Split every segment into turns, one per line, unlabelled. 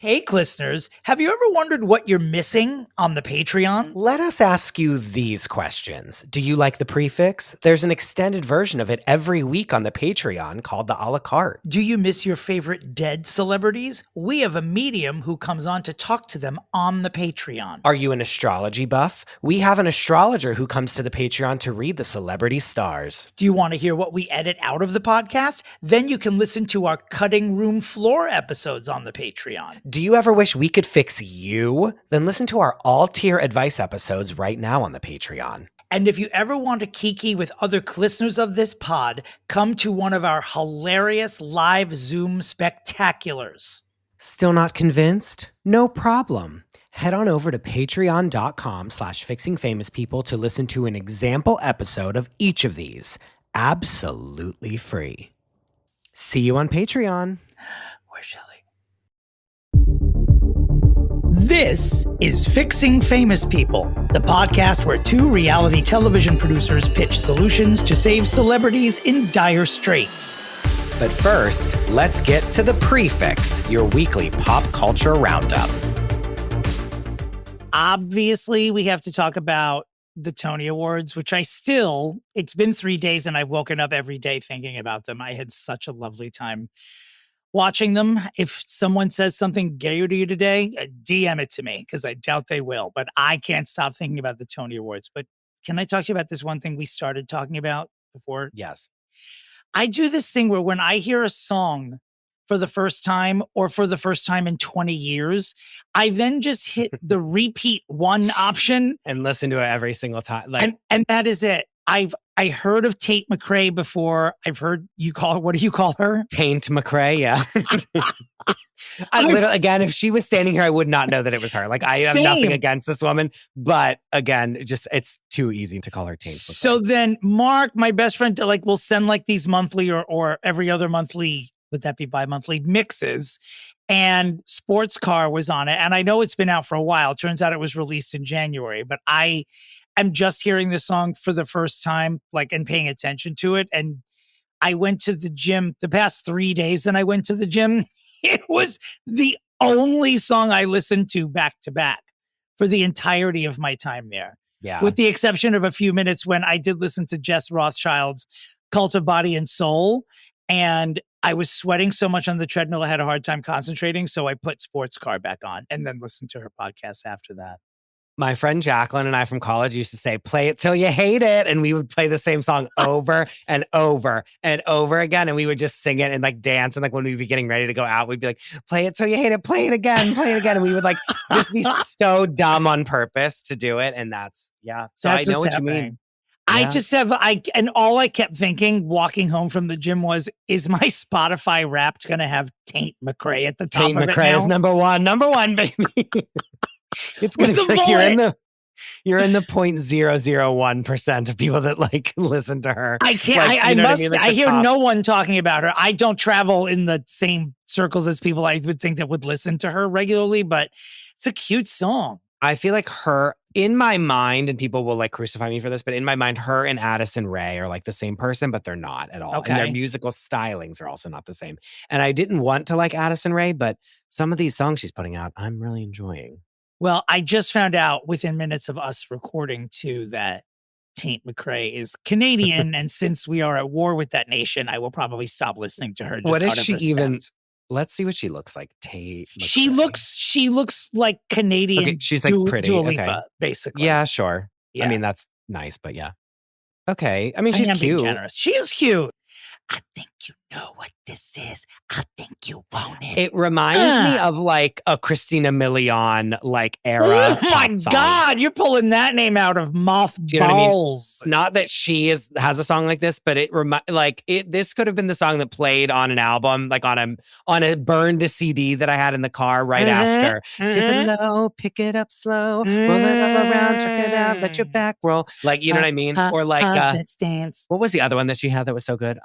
Hey, listeners, have you ever wondered what you're missing on the Patreon?
Let us ask you these questions. Do you like the Pre-Fixe? There's an extended version of it every week on the Patreon called the a la carte.
Do you miss your favorite dead celebrities? We have a medium who comes on to talk to them on the Patreon.
Are you an astrology buff? We have an astrologer who comes to the Patreon to read the celebrity stars.
Do you want to hear what we edit out of the podcast? Then you can listen to our cutting room floor episodes on the Patreon.
Do you ever wish we could fix you? Then listen to our all-tier advice episodes right now on the Patreon.
And if you ever want to kiki with other listeners of this pod, come to one of our hilarious live Zoom spectaculars.
Still not convinced? No problem. Head on over to patreon.com/fixingfamouspeople to listen to an example episode of each of these. Absolutely free. See you on Patreon.
Where's Shelley? This is Fixing Famous People, the podcast where two reality television producers pitch solutions to save celebrities in dire straits.
But first, let's get to the Pre-Fixe, your weekly pop culture roundup.
Obviously, we have to talk about the Tony Awards, which it's been 3 days and I've woken up every day thinking about them. I had such a lovely time watching them. If someone says something gay to you today, DM it to me because I doubt they will. But I can't stop thinking about the Tony Awards. But can I talk to you about this one thing we started talking about before?
Yes.
I do this thing where when I hear a song for the first time or for the first time in 20 years, I then just hit the repeat one option.
And listen to it every single time.
And that is it. I heard of Tate McRae before. I've heard you call her, what do you call her?
Taint McRae, yeah. Again, if she was standing here, I would not know that it was her. Like, I have nothing against this woman, but again, it's too easy to call her Taint McRae.
So then Mark, my best friend, will send like these monthly or every other monthly, would that be bi-monthly mixes? And Sports Car was on it. And I know it's been out for a while. Turns out it was released in January, but I'm just hearing this song for the first time, and paying attention to it. And I went to the gym the past 3 days and I went to the gym. It was the only song I listened to back to back for the entirety of my time there.
Yeah.
With the exception of a few minutes when I did listen to Jess Rothschild's Cult of Body and Soul. And I was sweating so much on the treadmill, I had a hard time concentrating. So I put Sports Car back on and then listened to her podcast after that.
My friend Jacqueline and I from college used to say, play it till you hate it. And we would play the same song over and over and over again. And we would just sing it and dance. And when we'd be getting ready to go out, we'd be like, play it till you hate it. Play it again. Play it again. And we would just be so dumb on purpose to do it. And so I know what you mean.
I just and all I kept thinking walking home from the gym was, is my Spotify Wrapped going to have Taint McRae at the top
Taint
of it
McRae
now?
is number one, baby. It's going to be you're in the 0.001% of people that listen to her.
I can't. I hear no one talking about her. I don't travel in the same circles as people I would think that would listen to her regularly, but it's a cute song.
I feel like her, in my mind, and people will crucify me for this, but in my mind, her and Addison Rae are the same person, but they're not at all.
Okay.
And their musical stylings are also not the same. And I didn't want to like Addison Rae, but some of these songs she's putting out, I'm really enjoying.
Well, I just found out within minutes of us recording too that Taint McRae is Canadian. And since we are at war with that nation, I will probably stop listening to her.
What is she even? Let's see what she looks like. Tate
McRae. She looks like Canadian.
Okay, she's pretty.
Dua Lipa, basically.
Yeah, sure.
Yeah.
I mean, that's nice, but yeah. Okay. I mean, she's cute.
Generous. She is cute. I think you know what this is. I think you want it.
It reminds me of a Christina Milian era.
Oh my God, you're pulling that name out of mothballs. You know what I mean?
Not that she has a song like this, but this could have been the song that played on an album, on a burned CD that I had in the car right after. Dip it low, pick it up slow, roll it all around, check it out, let your back roll. You know what I mean? Or
let's dance.
What was the other one that she had that was so good?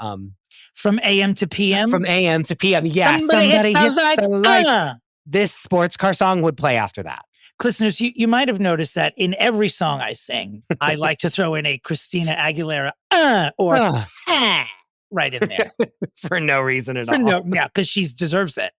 From AM to PM?
From AM to PM. Yeah. Somebody hit the lights. This Sports Car song would play after that.
Listeners, you might have noticed that in every song I sing, I like to throw in a Christina Aguilera or right in there.
For no reason at
For
all.
yeah, because she deserves it.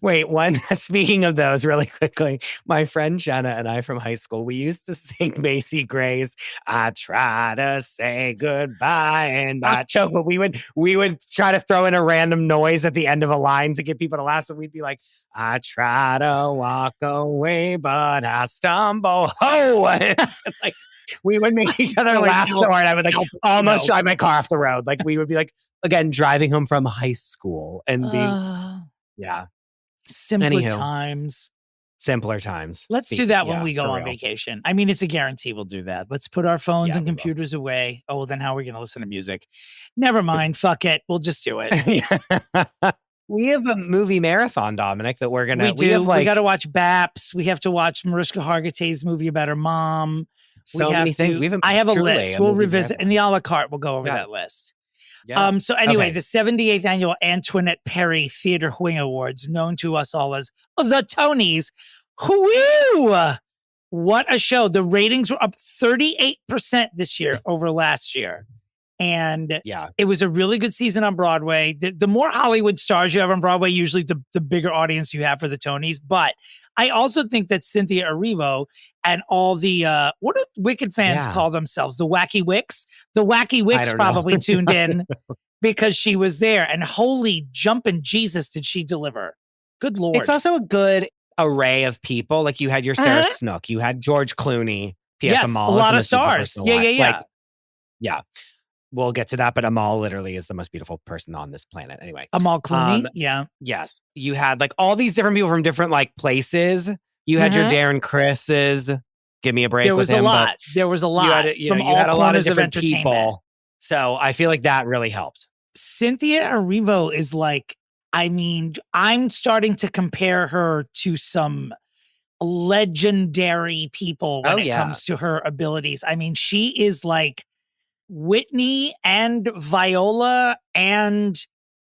Wait, speaking of those really quickly, my friend Jenna and I from high school, we used to sing Macy Gray's I try to say goodbye and I choke, but we would try to throw in a random noise at the end of a line to get people to laugh. So we'd be like, I try to walk away, but I stumble. Oh, and like we would make each other laugh so hard. I would like almost drive my car off the road. Like we would be like, again, driving home from high school and being, yeah.
Simpler times.
Simpler times.
Let's do that when we go on vacation. I mean, it's a guarantee we'll do that. Let's put our phones and computers away. Oh, well, then how are we going to listen to music? Never mind. Fuck it. We'll just do it.
We have a movie marathon, Dominic, that we're going to...
We got to watch Baps. We have to watch Mariska Hargitay's movie about her mom.
So many things.
I have a list. We'll revisit. In the a la carte, we'll go over that list. Yeah. So anyway, the 78th annual Antoinette Perry Theater Wing Awards, known to us all as the Tonys. Whoo! What a show. The ratings were up 38% this year over last year. And it was a really good season on Broadway. The more Hollywood stars you have on Broadway, usually the bigger audience you have for the Tonys. But I also think that Cynthia Erivo and all the, what do Wicked fans call themselves? The Wacky Wicks? The Wacky Wicks probably tuned in because she was there. And holy jumping Jesus, did she deliver. Good Lord.
It's also a good array of people. Like you had your Sarah Snook, you had George Clooney, P.S. Amal.
A lot of stars.
Yeah. We'll get to that, but Amal literally is the most beautiful person on this planet. Anyway,
Amal Clooney,
yes. You had like all these different people from different like places. You had your Darren Chris's. Give me a break.
There was a lot. There was a lot.
You had a lot of different people. So I feel like that really helped.
Cynthia Erivo is like, I mean, I'm starting to compare her to some legendary people when it comes to her abilities. I mean, she is like Whitney and Viola and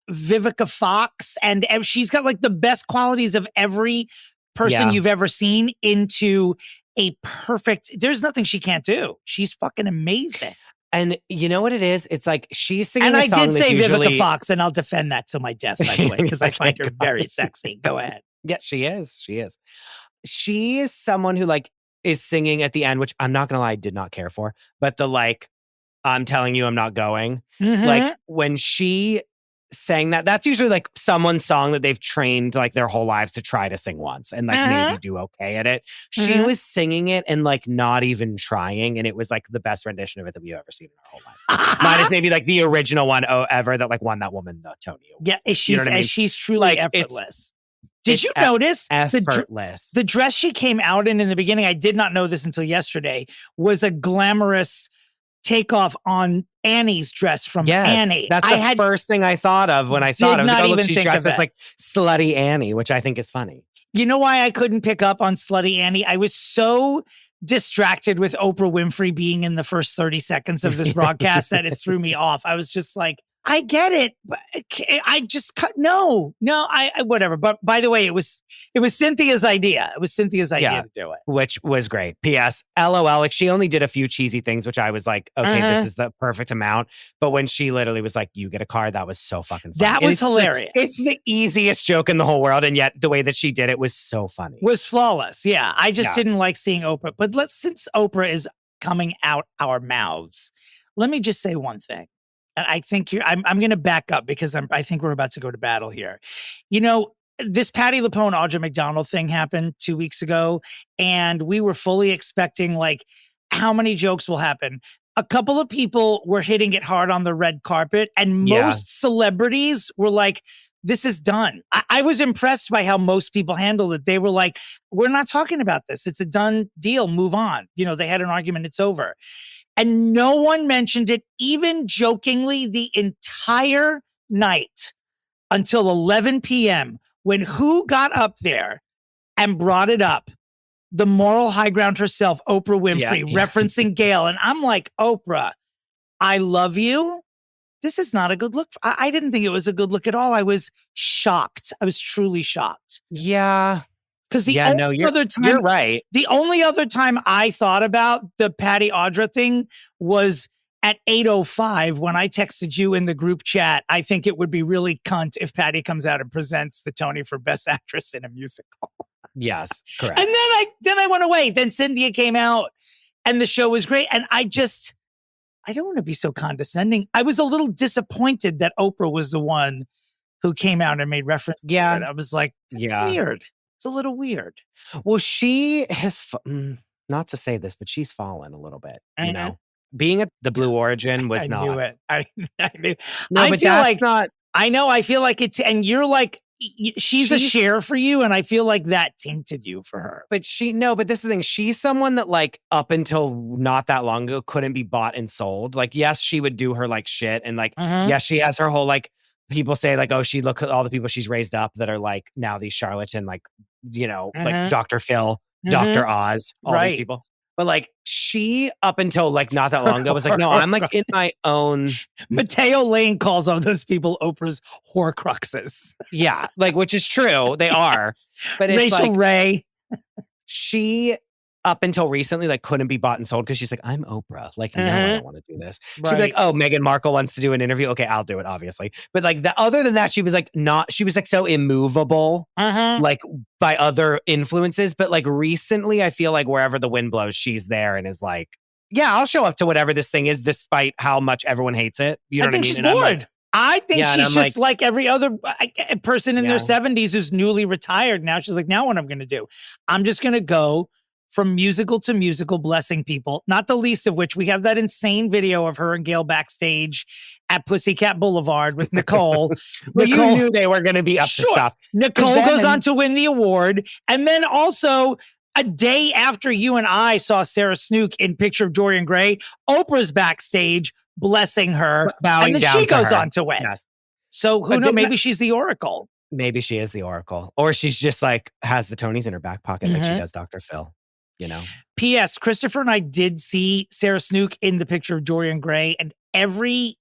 Vivica Fox, and she's got like the best qualities of every person you've ever seen into a perfect, there's nothing she can't do. She's fucking amazing.
And you know what it is? It's like she's singing
and
a
I
song
did say
usually...
Vivica Fox, and I'll defend that to my death, by the way, because I find her very sexy. Go ahead.
Yes, she is. She is. She is someone who like is singing at the end, which I'm not going to lie, I did not care for. But the like, I'm telling you I'm not going. Like when she sang that's usually like someone's song that they've trained like their whole lives to try to sing once and like maybe do okay at it. She was singing it and like not even trying. And it was like the best rendition of it that we've ever seen in our whole lives. Minus maybe like the original one ever that like won that woman the Tony Award.
Yeah, she's truly like, effortless. Did you notice
effortless?
The dress she came out in the beginning, I did not know this until yesterday, was a glamorous takeoff on Annie's dress from Annie.
That's the first thing I thought of when I saw it. I was like, oh, look, she's dressed as like slutty Annie, which I think is funny.
You know why I couldn't pick up on slutty Annie? I was so distracted with Oprah Winfrey being in the first 30 seconds of this broadcast that it threw me off. I was just like, I get it, but I just no, I whatever. But by the way, it was Cynthia's idea. It was Cynthia's idea to do it,
which was great. P.S. LOL. Like she only did a few cheesy things, which I was like, okay, this is the perfect amount. But when she literally was like, "You get a card," that was so fucking funny.
That was hilarious.
It's the easiest joke in the whole world, and yet the way that she did it was so funny.
Was flawless. Yeah, I just didn't like seeing Oprah. But since Oprah is coming out our mouths, let me just say one thing. And I think I'm going to back up because I think we're about to go to battle here. You know, this Patti LuPone, Audra McDonald thing happened 2 weeks ago, and we were fully expecting like how many jokes will happen. A couple of people were hitting it hard on the red carpet, and most celebrities were like, this is done. I was impressed by how most people handled it. They were like, we're not talking about this. It's a done deal. Move on. You know, they had an argument. It's over. And no one mentioned it, even jokingly, the entire night until 11 p.m. when who got up there and brought it up? The moral high ground herself, Oprah Winfrey, referencing Gayle. And I'm like, Oprah, I love you. This is not a good look. I didn't think it was a good look at all. I was shocked. I was truly shocked.
Yeah.
Because you're
right.
The only other time I thought about the Patti Audra thing was at 8:05 when I texted you in the group chat, I think it would be really cunt if Patty comes out and presents the Tony for Best Actress in a Musical.
Yes, correct.
And then I went away. Then Cynthia came out and the show was great. And I don't want to be so condescending. I was a little disappointed that Oprah was the one who came out and made reference to it. I was like, weird. It's a little weird.
Well, she has, not to say this, but she's fallen a little bit, you know? Being at the Blue Origin was not.
I knew it. I knew.
No, but that's not.
I know. I feel like it's, and you're like, she's a share for you, and I feel like that tainted you for her.
But but this is the thing. She's someone that like up until not that long ago couldn't be bought and sold. Like, yes, she would do her like shit. And like, yes, she has her whole like, people say like, oh, she look at all the people she's raised up that are like now these charlatan, like, you know, like Dr. Phil, Dr. Oz, all these people. But like she, up until like not that long ago, was like, no, I'm like in my own.
Mateo Lane calls all those people Oprah's Horcruxes.
Yeah, like, which is true. They are. But it's
Rachel
like,
Ray.
She, up until recently, like couldn't be bought and sold because she's like, I'm Oprah. Like, no, I don't want to do this. She'd be like, oh, Meghan Markle wants to do an interview. Okay, I'll do it, obviously. But like other than that, she was like she was like so immovable, like by other influences. But like recently, I feel like wherever the wind blows, she's there and is like, yeah, I'll show up to whatever this thing is, despite how much everyone hates it. You know what I mean?
She's bored. I think she's just like every other person in their 70s who's newly retired now. She's like, now what I'm going to do? I'm just going to go from musical to musical, blessing people, not the least of which we have that insane video of her and Gail backstage at Pussycat Boulevard with Nicole.
Well, Nicole, you knew they were going to be up to stuff.
Nicole goes on to win the award. And then also a day after you and I saw Sarah Snook in Picture of Dorian Gray, Oprah's backstage blessing her.
Bowing
and then
down
she goes
her.
on to win.
Yes.
So who knows? Maybe she's the Oracle.
Maybe she is the Oracle. Or she's just like, has the Tonys in her back pocket like she does Dr. Phil. You know.
P.S. Christopher and I did see Sarah Snook in the Picture of Dorian Gray, and every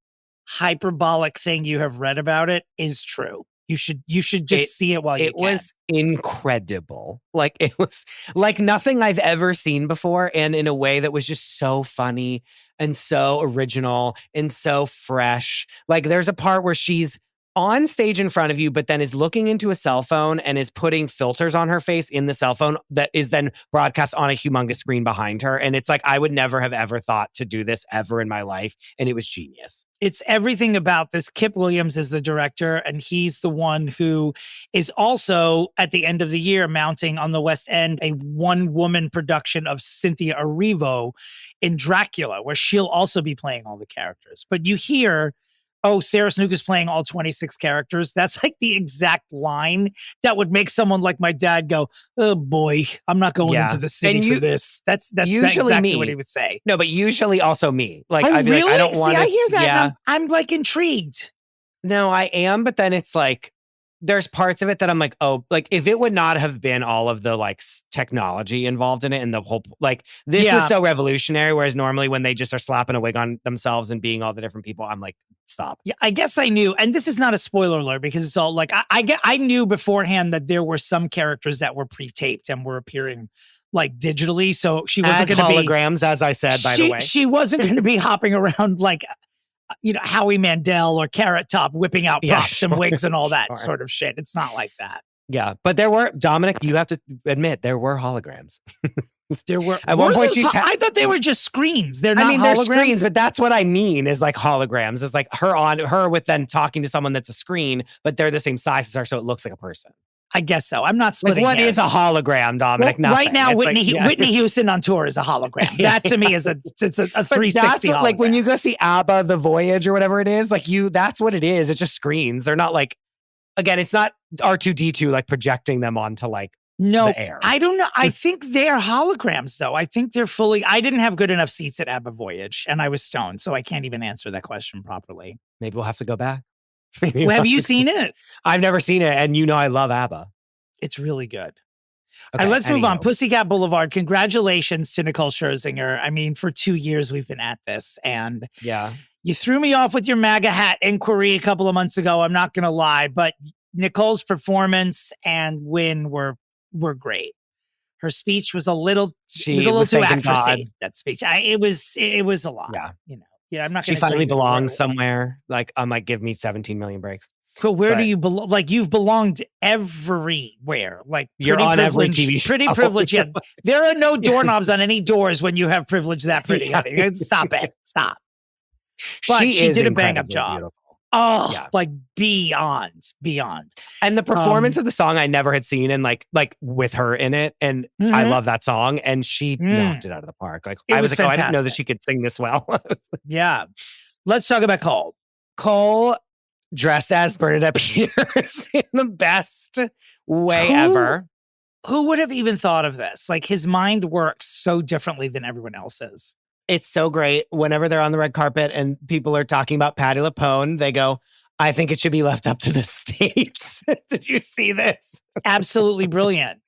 hyperbolic thing you have read about it is true. You should just see it while you can. It
was incredible. Like it was like nothing I've ever seen before, and in a way that was just so funny and so original and so fresh. Like there's a part where she's on stage in front of you, but then is looking into a cell phone and is putting filters on her face in the cell phone that is then broadcast on a humongous screen behind her. And it's like, I would never have ever thought to do this ever in my life. And it was genius.
It's everything about this. Kip Williams is the director, and he's the one who is also at the end of the year mounting on the West End a one-woman production of Cynthia Erivo in Dracula, where she'll also be playing all the characters. But you hear, oh, Sarah Snook is playing all 26 characters. That's like the exact line that would make someone like my dad go, oh boy, I'm not going into the city for this. That's
usually
exactly
me.
what he would say.
No, but usually also me. Like,
I'd be
like,
like,
I don't want to.
I hear that.
Yeah.
I'm like intrigued.
No, I am. But then it's like, there's parts of it that I'm like, oh, like if it would not have been all of the like technology involved in it and the whole, like this was so revolutionary. Whereas normally when they just are slapping a wig on themselves and being all the different people, I'm like, stop.
Yeah, I guess I knew. And this is not a spoiler alert because it's all like, I knew beforehand that there were some characters that were pre-taped and were appearing like digitally. So she wasn't going to be
holograms, as I said, by the way.
She wasn't going to be hopping around like, you know, Howie Mandel or Carrot Top whipping out props and wigs and all that sort of shit. It's not like that.
Yeah. But there were, Dominick, you have to admit, there were holograms.
There were.
At one point,
I thought they were just screens. They're not holograms.
They're screens, but that's what I mean is like holograms. It's like her with then talking to someone that's a screen, but they're the same size as her, so it looks like a person.
I guess so. I'm not splitting
Like, what is a hologram, Dominick?
Well, right now, Whitney Houston on tour is a hologram. That to me is a 360
that's what,
hologram.
like when you go see ABBA, The Voyage or whatever it is, like that's what it is. It's just screens. They're not like, again, it's not R2-D2 like projecting them onto like the air.
I don't know. I think they're holograms though. I think they're fully, I didn't have good enough seats at ABBA Voyage and I was stoned, so I can't even answer that question properly.
Maybe we'll have to go back.
Well, have you seen it?
I've never seen it. And you know I love ABBA.
It's really good.
Okay,
let's move on. Pussycat Boulevard. Congratulations to Nicole Scherzinger. I mean, for 2 years we've been at this, and you threw me off with your MAGA hat inquiry a couple of months ago. I'm not going to lie, but Nicole's performance and win were great. Her speech was a little too actressy. That speech, it was a lot.
Yeah,
you know. Yeah, I'm not
She
going to tell
finally
you
belongs
where.
somewhere. Like, I'm like, give me 17 million breaks.
But where do
But
you belong? Like you've belonged everywhere. Like
you're on every TV show.
pretty privilege. Yeah, there are no
Yeah.
doorknobs on any doors when you have privilege that pretty.
Yeah.
Honey. Stop it. Stop. But she
is
did a bang up
incredibly
job.
beautiful.
Oh,
Yeah.
like beyond.
And the performance of the song I never had seen, and like with her in it, and I love that song, and she knocked it out of the park. Like I was like, oh, I didn't know that she could sing this well.
Yeah. Let's talk about Cole.
Cole dressed as Bernadette Peters in the best way ever.
Who would have even thought of this? Like his mind works so differently than everyone else's.
It's so great. Whenever they're on the red carpet and people are talking about Patti LuPone, they go, I think it should be left up to the states. Did you see this?
Absolutely brilliant.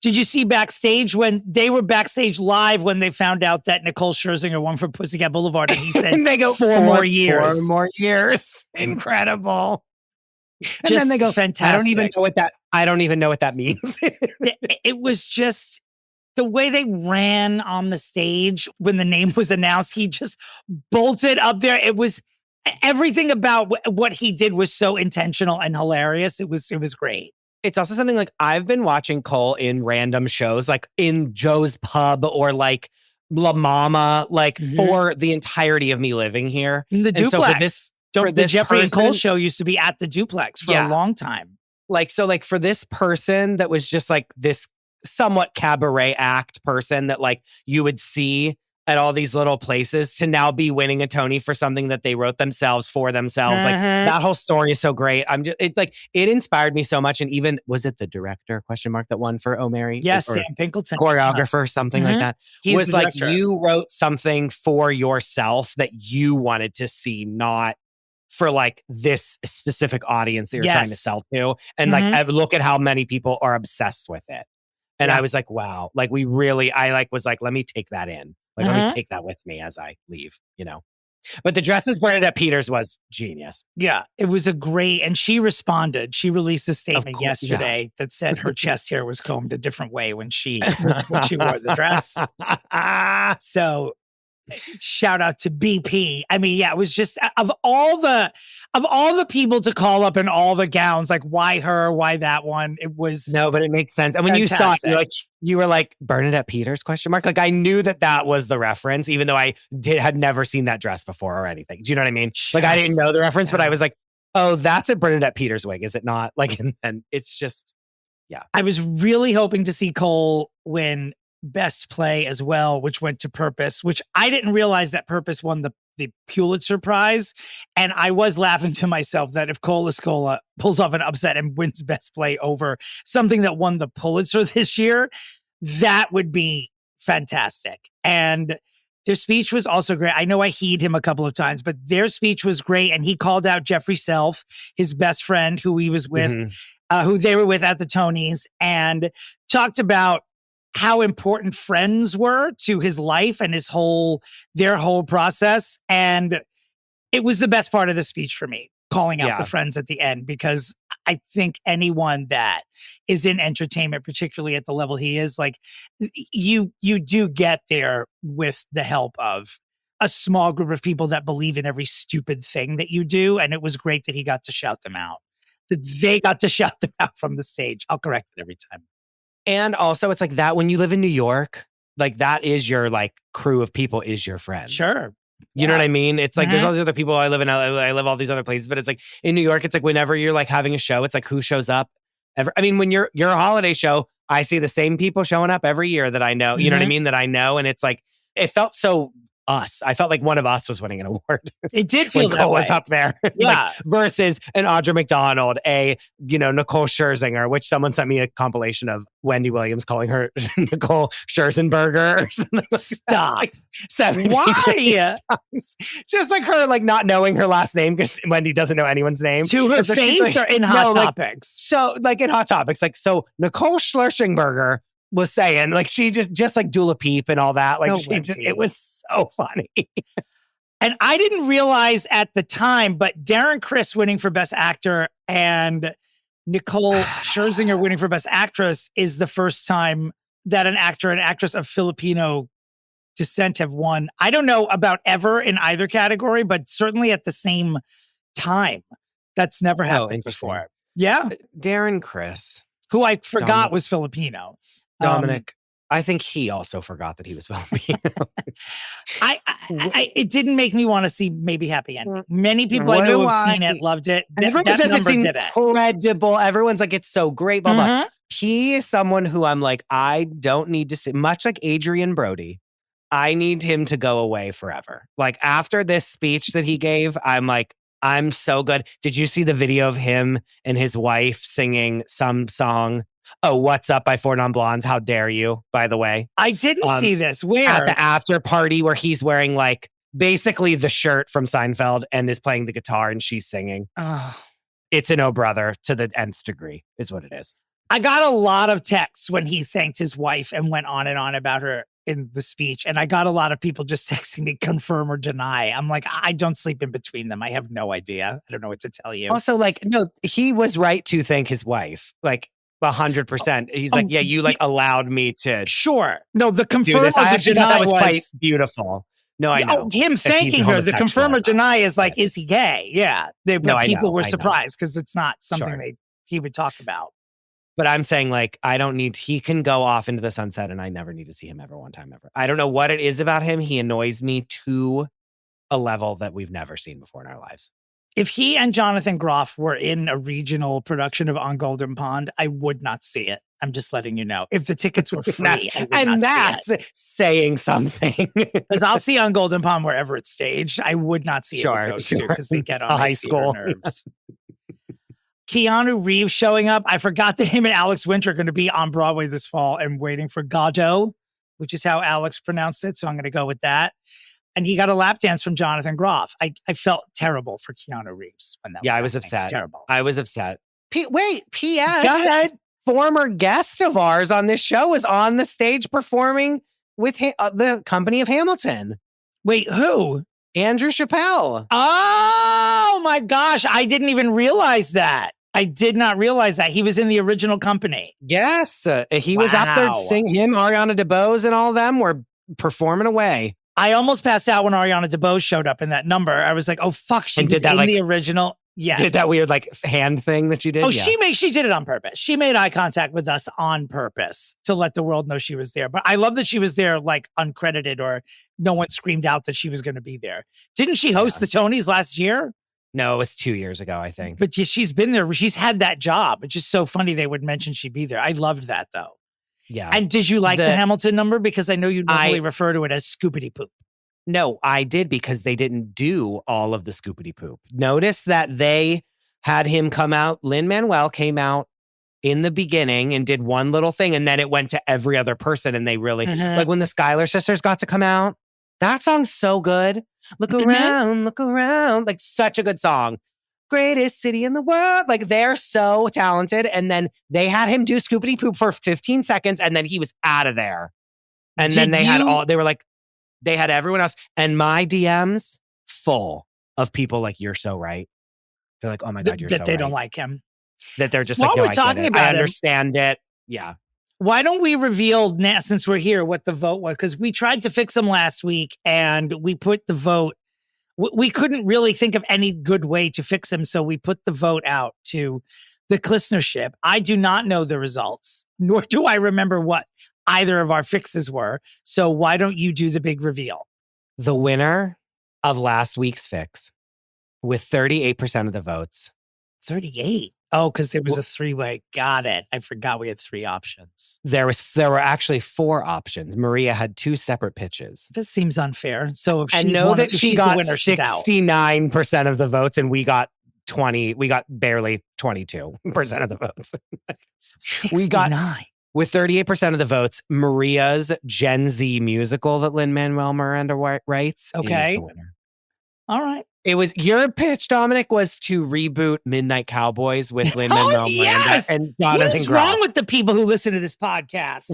Did you see backstage when they were backstage live when they found out that Nicole Scherzinger won for Pussycat Boulevard? And he said,
and they go,
4 more years.
4 more years. Incredible. And
just
then they go,
fantastic.
I don't even know what that means.
It was just the way they ran on the stage when the name was announced. He just bolted up there. It was everything about what he did was so intentional and hilarious. It was great.
It's also something like I've been watching Cole in random shows, like in Joe's Pub or like La Mama, like for the entirety of me living here.
The Duplex.
So for
the
this
Jeffrey and Cole
person,
show used to be at the Duplex for a long time.
Like, so like for this person that was just like this somewhat cabaret act person that like you would see at all these little places to now be winning a Tony for something that they wrote themselves for themselves. Like that whole story is so great. It inspired me so much. And even, was it the director ? That won for Oh Mary?
Yes, Sam Pinkleton.
Choreographer, something like that.
He's
was like,
director.
you wrote something for yourself that you wanted to see, not for like this specific audience that you're trying to sell to. And like, look at how many people are obsessed with it. And I was like, wow, like I was like, let me take that in. Like, let me take that with me as I leave, you know? But the dresses Bernadette Peters was genius.
Yeah, it was and she responded. She released a statement yesterday that said her chest hair was combed a different way when she wore the dress. So shout out to BP. I mean, yeah, it was just of all the people to call up in all the gowns, like why her, why that one? It was
but it makes sense. And when fantastic. You saw it, you were like Bernadette Peters ? Like I knew that was the reference, even though I had never seen that dress before or anything. Do you know what I mean? Like I didn't know the reference, but I was like, oh, that's a Bernadette Peters wig, is it not? Like, and it's just, yeah.
I was really hoping to see Cole win Best Play as well, which went to Purpose, which I didn't realize that Purpose won the Pulitzer Prize. And I was laughing to myself that if Cole Escola pulls off an upset and wins Best Play over something that won the Pulitzer this year, that would be fantastic. And their speech was also great. I know I heed him a couple of times, but their speech was great. And he called out Jeffrey Self, his best friend, who he was with, who they were with at the Tonys, and talked about how important friends were to his life and their whole process. And it was the best part of the speech for me, calling out the friends at the end, because I think anyone that is in entertainment, particularly at the level he is, like you do get there with the help of a small group of people that believe in every stupid thing that you do. And it was great that he got to shout them out, that they got to shout them out from the stage. I'll correct it every time.
And also it's like that when you live in New York, like that is your like crew of people is your friends.
Sure.
You know what I mean? It's like, there's all these other people. I live in LA, I live all these other places, but it's like in New York, it's like whenever you're like having a show, it's like who shows up I mean, when you're a holiday show, I see the same people showing up every year that I know, you know what I mean? That I know. And it's like, it felt so us. I felt like one of us was winning an award.
It did feel
when
that
Cole
way.
was up there.
Yeah.
Like, versus an Audra McDonald, Nicole Scherzinger, which someone sent me a compilation of Wendy Williams calling her Nicole Scherzenberger or something.
Stop.
Like 17
Why?
times. Just like her, like not knowing her last name because Wendy doesn't know anyone's name.
To her
so
face or in Hot Topics?
So like in Hot Topics, like, so Nicole Scherzenberger was saying, like, she just like Dula Peep and all that. Like, it was so funny.
And I didn't realize at the time, but Darren Criss winning for Best Actor and Nicole Scherzinger winning for Best Actress is the first time that an actor and actress of Filipino Descent have won. I don't know about ever in either category, but certainly at the same time. That's never happened before. Yeah.
Darren Chris.
Who I forgot was Filipino.
Dominick. I think he also forgot that he was Filipino.
It didn't make me want to see maybe Happy Ending. Many people I know have seen it, loved it.
Everyone says it's incredible. Everyone's like, it's so great. Blah, blah. He is someone who I'm like, I don't need to see, much like Adrian Brody. I need him to go away forever. Like after this speech that he gave, I'm like, I'm so good. Did you see the video of him and his wife singing some song? Oh, What's Up by Four Non Blondes. How dare you, by the way.
I didn't see this. Where?
At the after party where he's wearing like basically the shirt from Seinfeld and is playing the guitar and she's singing.
Oh.
It's an Oh Brother to the nth degree is what it is.
I got a lot of texts when he thanked his wife and went on and on about her in the speech. And I got a lot of people just texting me, confirm or deny. I'm like, I don't sleep in between them. I have no idea. I don't know what to tell you.
Also, like, no, he was right to thank his wife. Like, 100%. He's like, yeah, you like allowed me to.
Sure. No, the confirm or
I actually
deny
thought that was quite beautiful. No, I know.
Him thanking her, the confirm or deny is like, is he gay? Yeah. People were surprised because it's not something he would talk about.
But I'm saying like, he can go off into the sunset and I never need to see him ever one time ever. I don't know what it is about him. He annoys me to a level that we've never seen before in our lives.
If he and Jonathan Groff were in a regional production of On Golden Pond, I would not see it. I'm just letting you know. If the tickets were free,
that's saying something.
Because I'll see On Golden Pond wherever it's staged. I would not see it with those two because they get on my
high school
nerves. Keanu Reeves showing up. I forgot that him and Alex Winter are going to be on Broadway this fall and waiting for Godot, which is how Alex pronounced it. So I'm going to go with that. And he got a lap dance from Jonathan Groff. I felt terrible for Keanu Reeves when that was
I was upset.
Terrible.
I was upset. P.S.
Go ahead.
Former guest of ours on this show was on the stage performing with the company of Hamilton.
Wait, who?
Andrew Chappelle.
Oh my gosh. I didn't even realize that. I did not realize that. He was in the original company.
Yes. He was up there singing. Him, Ariana DeBose and all of them were performing away.
I almost passed out when Ariana DeBose showed up in that number. I was like, oh, fuck. She was in the original. Yes.
Did that weird like hand thing that she did?
Oh, yeah. She did it on purpose. She made eye contact with us on purpose to let the world know she was there. But I love that she was there like uncredited or no one screamed out that she was going to be there. Didn't she host the Tonys last year?
No, it was 2 years ago, I think.
But she's been there. She's had that job. It's just so funny they would mention she'd be there. I loved that though.
Yeah.
And did you like the Hamilton number? Because I know you normally refer to it as scoopity poop.
No, I did because they didn't do all of the scoopity poop. Notice that they had him come out. Lin-Manuel came out in the beginning and did one little thing. And then it went to every other person. And they really, like when the Schuyler sisters got to come out, that song's so good. Look around, look around. Like such a good song. Greatest city in the world. Like they're so talented. And then they had him do scoopity poop for 15 seconds. And then he was out of there. And then they had everyone else. And my DMs full of people like, you're so right. They're like, oh my God, you're so right.
That they don't like him.
That they're just
While
like,
we're talking about
I understand it. Yeah.
Why don't we reveal now, since we're here, what the vote was? Because we tried to fix him last week and we put the vote. We couldn't really think of any good way to fix him. So we put the vote out to the listenership. I do not know the results, nor do I remember what either of our fixes were. So why don't you do the big reveal?
The winner of last week's fix with 38% of the votes.
38? Oh, because there was a three-way. Got it. I forgot we had three options.
There were actually four options. Maria had two separate pitches.
This seems unfair. So if
she got 69% of the votes and we got 20, we got barely 22% of the votes.
69.
We got, with 38% of the votes, Maria's Gen Z musical that Lin-Manuel Miranda writes is the winner.
All right.
It was your pitch, Dominick, was to reboot Midnight Cowboys with Lin-Manuel Miranda and Jonathan
What is
Groff.
wrong with the people who listen to this podcast?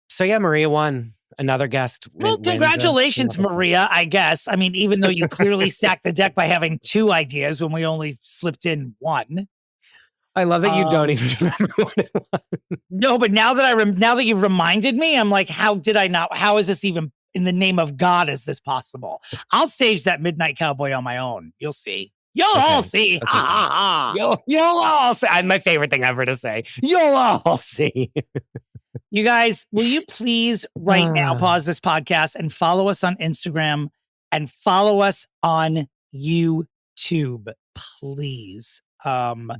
So yeah, Maria won. Another guest.
Well, congratulations, Maria, I guess. I mean, even though you clearly stacked the deck by having two ideas when we only slipped in one.
I love that you don't even remember what it was.
No, but now that you've reminded me, I'm like, how did I not? How is this even in the name of God? Is this possible? I'll stage that Midnight Cowboy on my own. You'll see. You'll all see.
Okay.
Ha ha ha.
You'll all see. My favorite thing ever to say. You'll all see.
You guys, will you please right now pause this podcast and follow us on Instagram and follow us on YouTube, please.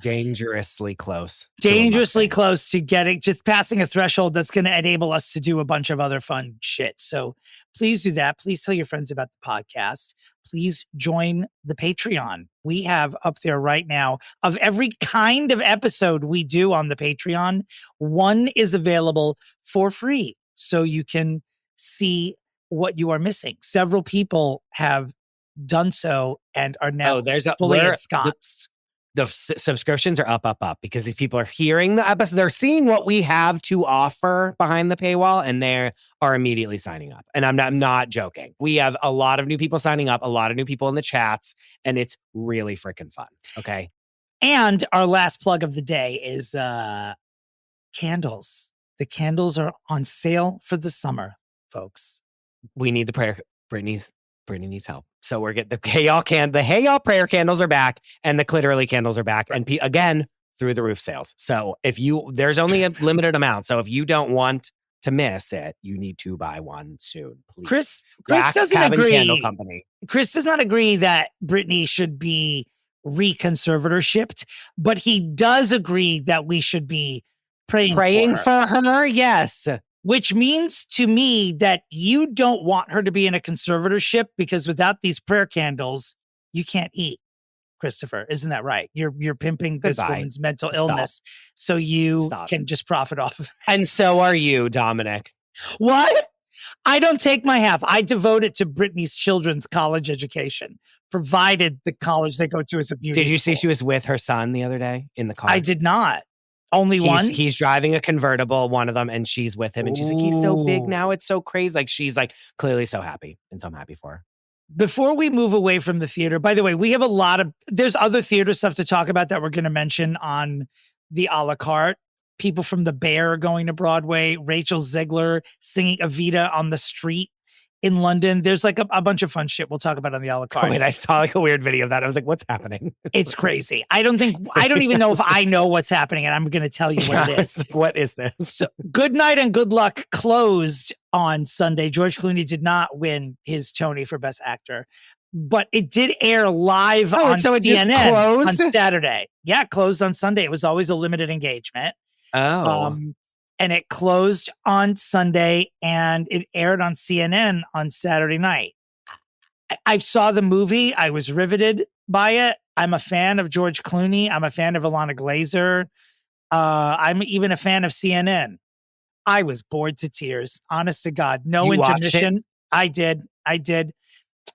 Dangerously close.
Dangerously close to getting, just passing a threshold that's going to enable us to do a bunch of other fun shit. So please do that. Please tell your friends about the podcast. Please join the Patreon. We have up there right now of every kind of episode we do on the Patreon. One is available for free so you can see what you are missing. Several people have done so and are now fully ensconced.
The subscriptions are up because these people are hearing the episode. They're seeing what we have to offer behind the paywall and they are immediately signing up. And I'm not joking. We have a lot of new people signing up, a lot of new people in the chats, and it's really freaking fun. Okay. And
our last plug of the day is candles. The candles are on sale for the summer, folks.
We need the prayer. Brittany needs help. So we're getting the Hey Y'all prayer candles are back and the Clitorally candles are back. And again, through the roof sales. So there's only a limited amount. So if you don't want to miss it, you need to buy one soon, please.
Chris doesn't agree.
Candle Company.
Chris does not agree that Brittany should be reconservatorshipped, but he does agree that we should be praying
for her. Yes.
Which means to me that you don't want her to be in a conservatorship because without these prayer candles, you can't eat. Christopher, isn't that right? You're pimping this woman's mental illness so you can just profit off of it.
And so are you, Dominick.
What? I don't take my half. I devote it to Brittany's children's college education, provided the college they go to is a beauty
Did you
school.
see she was with her son the other day in the car?
I did not. Only one?
He's driving a convertible, one of them, and she's with him. And she's like, he's so big now. It's so crazy. Like, she's like clearly so happy. And so I'm happy for her.
Before we move away from the theater, by the way, we have there's other theater stuff to talk about that we're going to mention on the a la carte. People from The Bear are going to Broadway. Rachel Zegler singing Evita on the street in London. There's like a bunch of fun shit we'll talk about on the a la carte.
Oh, wait, I saw like a weird video of that. I was like, what's happening?
It's crazy. I don't even know if I know what's happening, and I'm going to tell you what it is.
Like, what is this?
So, Good Night and Good Luck closed on Sunday. George Clooney did not win his Tony for Best Actor, but it did air live on CNN on Saturday. Yeah, it closed on Sunday. It was always a limited engagement.
Oh.
And it closed on Sunday and it aired on CNN on Saturday night. I saw the movie. I was riveted by it. I'm a fan of George Clooney. I'm a fan of Ilana Glazer. I'm even a fan of CNN. I was bored to tears. Honest to God. No intermission. I did.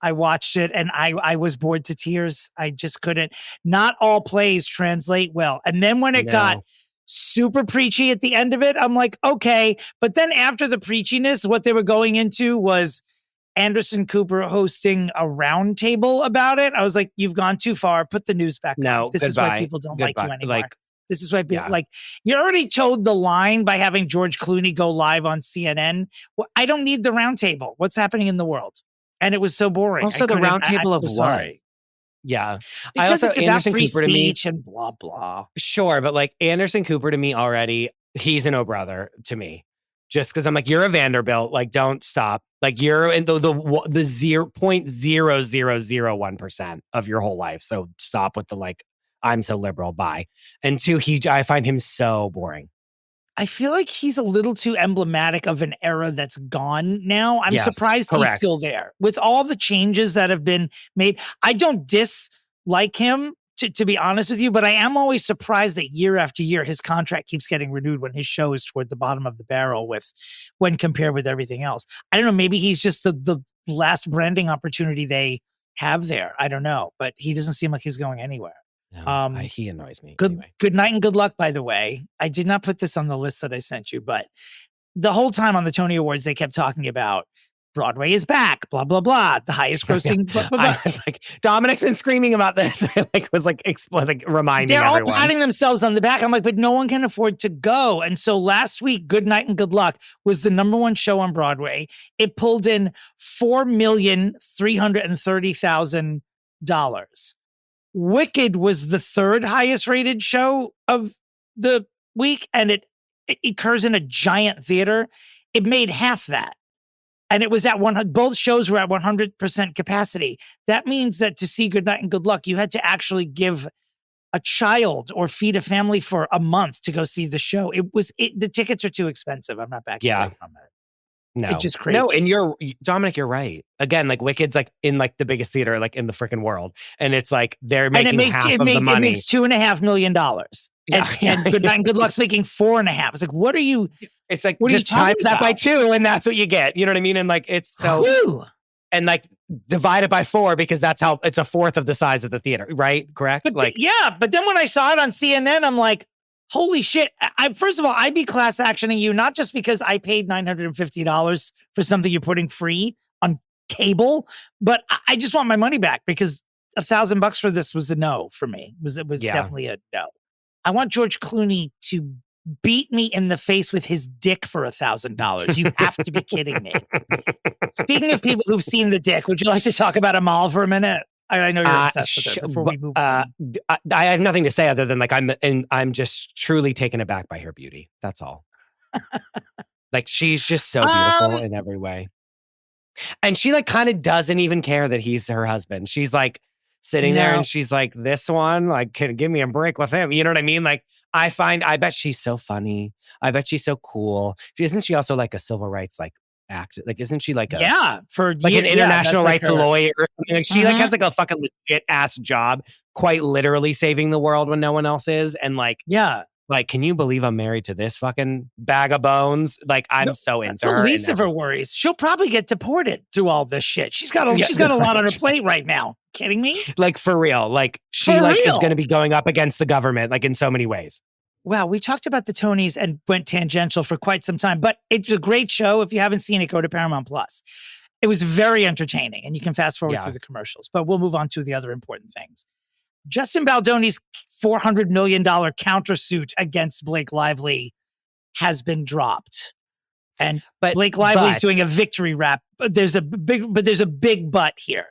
I watched it and I was bored to tears. I just couldn't. Not all plays translate well. And then when it got super preachy at the end of it, I'm like, okay. But then after the preachiness, what they were going into was Anderson Cooper hosting a round table about it. I was like, you've gone too far. Put the news back on. This is why people don't like you anymore. This is why people you already toed the line by having George Clooney go live on CNN. Well, I don't need the round table. What's happening in the world? And it was so boring.
Also, the round table of what? Yeah.
Because it's about free speech and blah, blah.
Sure. But like Anderson Cooper to me already, he's an O brother to me. Just because I'm like, you're a Vanderbilt. Like, don't stop. Like, you're in the 0.0001% of your whole life. So stop with the like, I'm so liberal. Bye. And two, I find him so boring.
I feel like he's a little too emblematic of an era that's gone now. I'm surprised he's still there. With all the changes that have been made, I don't dislike him, to be honest with you, but I am always surprised that year after year, his contract keeps getting renewed when his show is toward the bottom of the barrel when compared with everything else. I don't know. Maybe he's just the last branding opportunity they have there. I don't know, but he doesn't seem like he's going anywhere.
No, he annoys me.
Good night and good luck, by the way. I did not put this on the list that I sent you, but the whole time on the Tony Awards, they kept talking about Broadway is back, blah, blah, blah. The highest grossing, blah, blah, blah.
I was like, Dominick's been screaming about this. I was like, reminding
They're
everyone.
all patting themselves on the back. I'm like, but no one can afford to go. And so last week, Good Night and Good Luck was the number one show on Broadway. It pulled in $4,330,000. Wicked was the third highest rated show of the week, and it occurs in a giant theater. It made half that. And it was at 100, both shows were at 100% capacity. That means that to see Good Night and Good Luck, you had to actually give a child or feed a family for a month to go see the show. The tickets are too expensive. I'm not backing away from it.
No,
it's just crazy.
No, and Dominick, you're right. Again, like Wicked's like in like the biggest theater like in the freaking world, and it's like they're making half of the money.
It makes $2.5 million. And Good Night and Good Luck's making 4.5. It's like, what are you?
It's like, what just times that by 2, and that's what you get. You know what I mean? And like, it's so, and like divide it by 4 because that's how it's a fourth of the size of the theater, right? Correct?
But but then when I saw it on CNN, I'm like, holy shit. First of all, I'd be class actioning you, not just because I paid $950 for something you're putting free on cable, but I just want my money back because $1,000 for this was a no for me. It was definitely a no. I want George Clooney to beat me in the face with his dick for $1,000. You have to be kidding me. Speaking of people who've seen the dick, would you like to talk about Amal for a minute? I know you're obsessed with it before we move on.
I have nothing to say other than like I'm just truly taken aback by her beauty. That's all. Like she's just so beautiful in every way. And she like kind of doesn't even care that he's her husband. She's like sitting there and she's like, this one, like, can give me a break with him. You know what I mean? Like I bet she's so funny. I bet she's so cool. Isn't she also like a civil rights like act? Like, isn't she like
for
like an international rights lawyer or something? Like she like has like a fucking legit ass job, quite literally saving the world when no one else is. And like, like, can you believe I'm married to this fucking bag of bones? Like, I'm so into her.
The least of her worries. She'll probably get deported through all this shit. She's got a lot on her plate right now. Kidding me?
Like for real. Like she is going to be going up against the government, like in so many ways.
Wow, we talked about the Tonys and went tangential for quite some time, but it's a great show. If you haven't seen it, go to Paramount Plus. It was very entertaining, and you can fast forward through the commercials. But we'll move on to the other important things. Justin Baldoni's $400 million countersuit against Blake Lively has been dropped. But Blake Lively's doing a victory rap. But there's a big but here.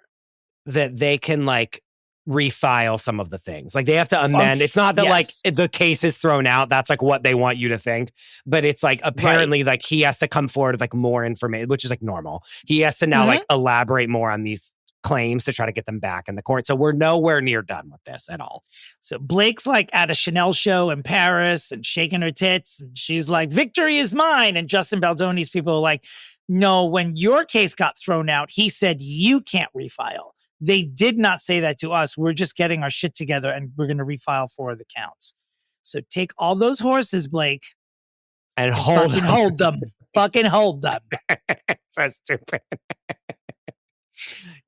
That they can like refile some of the things. Like they have to amend. It's not that like the case is thrown out. That's like what they want you to think. But it's like apparently like he has to come forward with like more information, which is like normal. He has to now like elaborate more on these claims to try to get them back in the court. So we're nowhere near done with this at all.
So Blake's like at a Chanel show in Paris and shaking her tits. And she's like, victory is mine. And Justin Baldoni's people are like, no, when your case got thrown out, he said, you can't refile. They did not say that to us. We're just getting our shit together and we're going to refile 4 of the counts. So take all those horses, Blake,
and hold
them. Fucking hold them.
So stupid.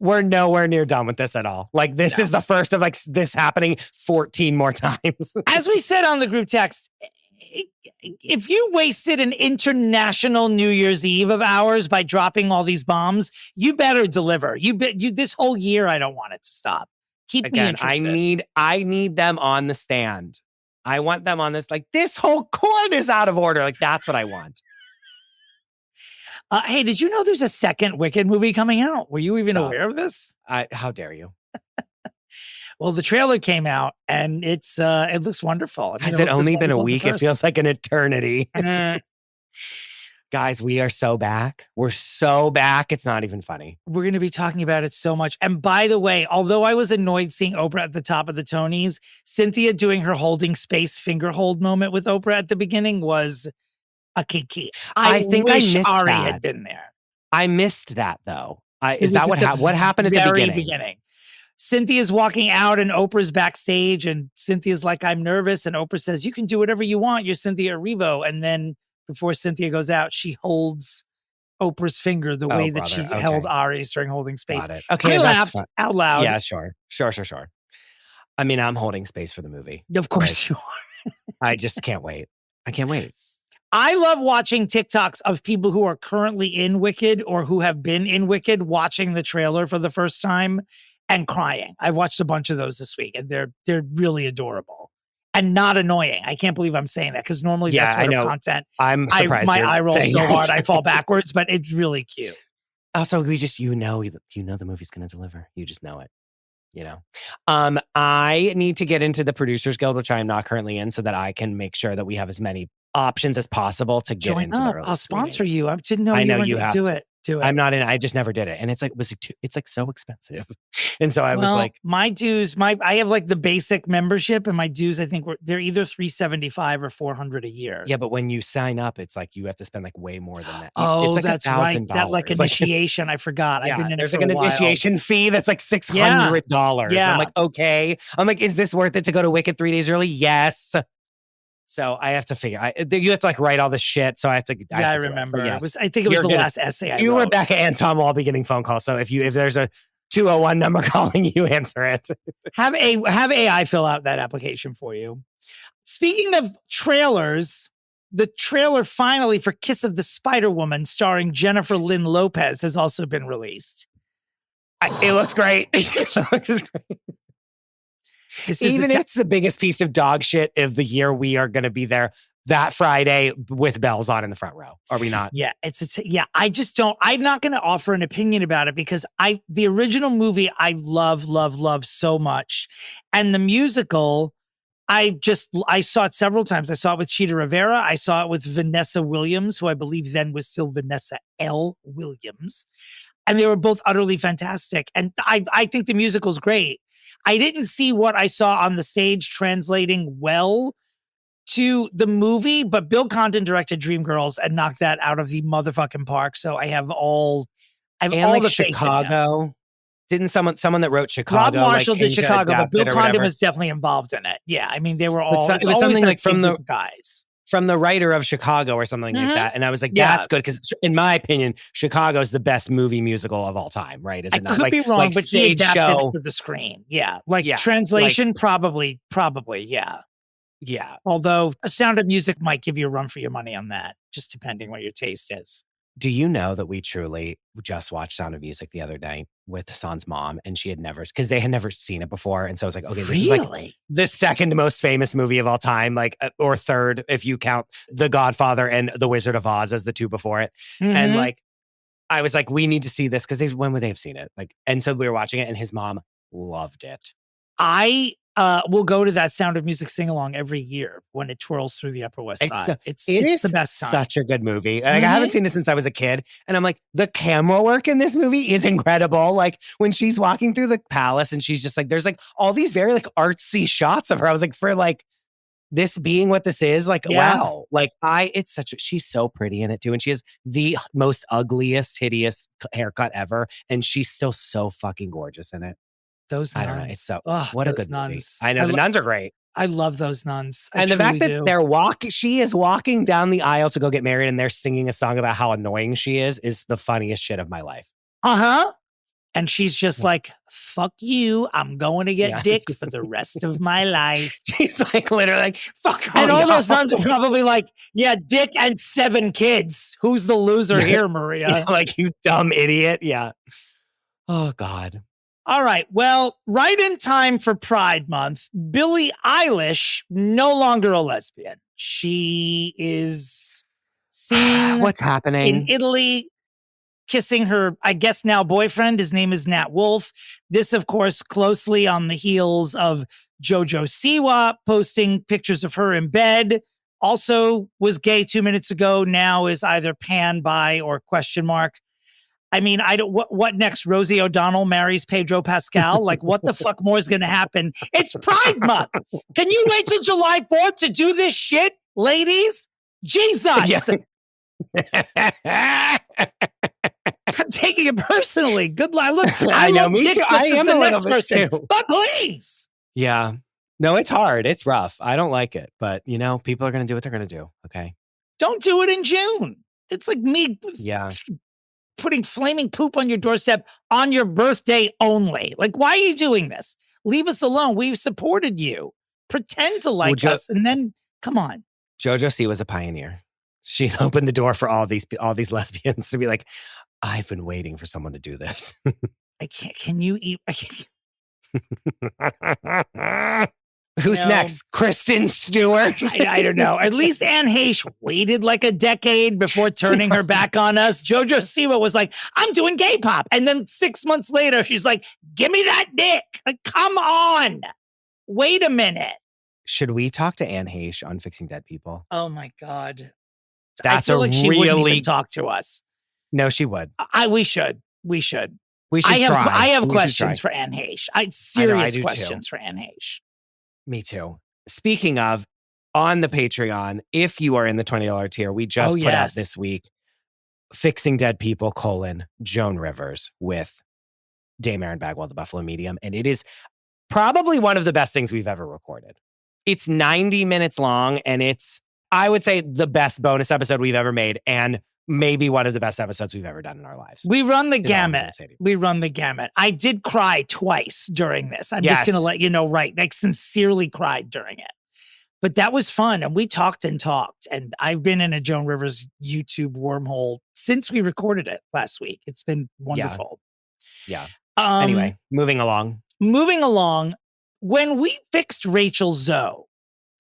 We're nowhere near done with this at all. Like this is the first of like this happening 14 more times.
As we said on the group text, if you wasted an international New Year's Eve of ours by dropping all these bombs, you better deliver. You this whole year, I don't want it to stop. Keep me interested.
I need them on the stand. I want them on this. Like this whole court is out of order. Like that's what I want.
Hey, did you know there's a second Wicked movie coming out? Were you even aware of this?
How dare you?
Well, the trailer came out and it looks wonderful.
Has it only been a week? It feels like an eternity. Guys, we are so back. We're so back. It's not even funny.
We're going to be talking about it so much. And by the way, although I was annoyed seeing Oprah at the top of the Tonys, Cynthia doing her holding space finger hold moment with Oprah at the beginning was a kiki. I think I missed Ari had been there.
I missed that though. Is that what happened at the beginning?
Cynthia's walking out and Oprah's backstage and Cynthia's like, I'm nervous. And Oprah says, you can do whatever you want. You're Cynthia Erivo. And then before Cynthia goes out, she holds Oprah's finger the way that she held Ari's during holding space.
Okay,
I laughed out loud.
Yeah, sure. I mean, I'm holding space for the movie.
Of course you are.
I just can't wait. I can't wait.
I love watching TikToks of people who are currently in Wicked or who have been in Wicked watching the trailer for the first time and crying. I watched a bunch of those this week, and they're really adorable and not annoying. I can't believe I'm saying that because normally that sort of content,
I'm surprised
my
you're
eye rolls
saying
so
that.
hard I fall backwards, but it's really cute.
Also, we just you know the movie's going to deliver. You just know it. I need to get into the Producers Guild, which I am not currently in, so that I can make sure that we have as many options as possible to get into the early
I'll sponsor
screening.
you. I didn't know you have to do it.
I'm not in. I just never did it, and it's like so expensive. And so I was like,
my dues. I have like the basic membership, and my dues I think they're either $375 or $400 a year.
Yeah, but when you sign up, it's like you have to spend like way more than that.
Oh,
it's like
that's right. That like initiation. I forgot.
Yeah,
I've been in
there's
it
like
for
an initiation fee that's like $600.
Yeah.
I'm like, okay. I'm like, is this worth it to go to Wicked 3 days early? Yes. So I have to figure. You have to like write all this shit. So I have to.
I remember. Yes. I think it was the last essay I
wrote.
wrote.
Rebecca, and Tom will all be getting phone calls. So if there's a 201 number calling you, answer it.
Have AI fill out that application for you. Speaking of trailers, the trailer finally for Kiss of the Spiderwoman, starring Jennifer Lynn Lopez, has also been released.
It looks great. It looks great. Even if it's the biggest piece of dog shit of the year, we are going to be there that Friday with bells on in the front row. Are we not?
Yeah, I just don't. I'm not going to offer an opinion about it because the original movie I love so much, and the musical I saw it several times. I saw it with Cheetah Rivera. I saw it with Vanessa Williams, who I believe then was still Vanessa L. Williams, and they were both utterly fantastic. And I think the musical's great. I didn't see what I saw on the stage translating well to the movie, but Bill Condon directed Dreamgirls and knocked that out of the motherfucking park. So I have all the
Chicago. Didn't someone that wrote Chicago?
Rob Marshall did Chicago, but Bill Condon was definitely involved in it. Yeah, I mean they were all.
It was something like from the
guys.
From the writer of Chicago or something like that. And I was like, that's good. Because in my opinion, Chicago is the best movie musical of all time, right? Is it
I could be wrong, but he adapted it for the screen. Yeah. Translation, probably. Yeah.
Yeah.
Although A Sound of Music might give you a run for your money on that, just depending what your taste is.
Do you know that we truly just watched Sound of Music the other night with Hassan's mom, and because they had never seen it before. And so I was like, okay, this is like the second most famous movie of all time, like, or third, if you count The Godfather and The Wizard of Oz as the two before it. Mm-hmm. And like, I was like, we need to see this because when would they have seen it? Like, and so we were watching it and his mom loved it.
I will go to that Sound of Music sing-along every year when it twirls through the Upper West Side. It's the best time.
Such a good movie. Like, I haven't seen it since I was a kid. And I'm like, the camera work in this movie is incredible. Like when she's walking through the palace and she's just like, there's like all these very like artsy shots of her. I was like, for like this being what this is, like, wow. Like she's so pretty in it too. And she has the most ugliest, hideous haircut ever. And she's still so fucking gorgeous in it.
Those nuns.
I don't know. It's so, what a good
nuns.
Movie. I know the nuns are great.
I love those nuns.
And the fact that she is walking down the aisle to go get married and they're singing a song about how annoying she is the funniest shit of my life.
Uh-huh. And she's just like, fuck you. I'm going to get dick for the rest of my life.
She's like literally like, fuck.
And all those nuns are probably like, yeah, dick and 7 kids. Who's the loser here, Maria?
Yeah, like, you dumb idiot. Yeah. Oh, God.
All right. Well, right in time for Pride Month, Billie Eilish, no longer a lesbian. She is seen
what's happening
in Italy, kissing her, I guess now boyfriend. His name is Nat Wolff. This, of course, closely on the heels of JoJo Siwa posting pictures of her in bed. Also was gay 2 minutes ago. Now is either pan, bi, or question mark. I mean, what next? Rosie O'Donnell marries Pedro Pascal? Like, what the fuck more is going to happen? It's Pride Month. Can you wait till July 4th to do this shit, ladies? Jesus. I'm taking it personally. Good luck. Look, I know, me too. I am the next person, but please.
Yeah. No, it's hard. It's rough. I don't like it, but people are going to do what they're going to do. Okay.
Don't do it in June. It's like me.
Yeah.
Putting flaming poop on your doorstep on your birthday only. Like, why are you doing this? Leave us alone. We've supported you. Pretend to like us, and then come on.
JoJo C was a pioneer. She opened the door for all these lesbians to be like, I've been waiting for someone to do this.
I can't. Can you eat?
Who's next? Kristen Stewart?
I don't know. At least Anne Heche waited like a decade before turning her back on us. JoJo Siwa was like, I'm doing gay pop. And then 6 months later, she's like, give me that dick. Like, come on. Wait a minute.
Should we talk to Anne Heche on Fixing Dead People?
Oh, my God.
That's
I feel like she wouldn't even talk to us.
No, she would.
We should. We should
try.
I have questions for Anne Heche. Serious questions for Anne Heche.
Me too. Speaking of, on the Patreon, if you are in the $20 tier, we just put out this week, Fixing Dead People, Joan Rivers with Dame Erin Bagwell, the Buffalo Medium. And it is probably one of the best things we've ever recorded. It's 90 minutes long, and it's, I would say, the best bonus episode we've ever made, and maybe one of the best episodes we've ever done in our lives.
We run the gamut. I did cry twice during this. I'm just going to let you know, right? Like, sincerely cried during it. But that was fun. And we talked. And I've been in a Joan Rivers YouTube wormhole since we recorded it last week. It's been wonderful.
Yeah. Anyway, moving along. When we fixed Rachel Zoe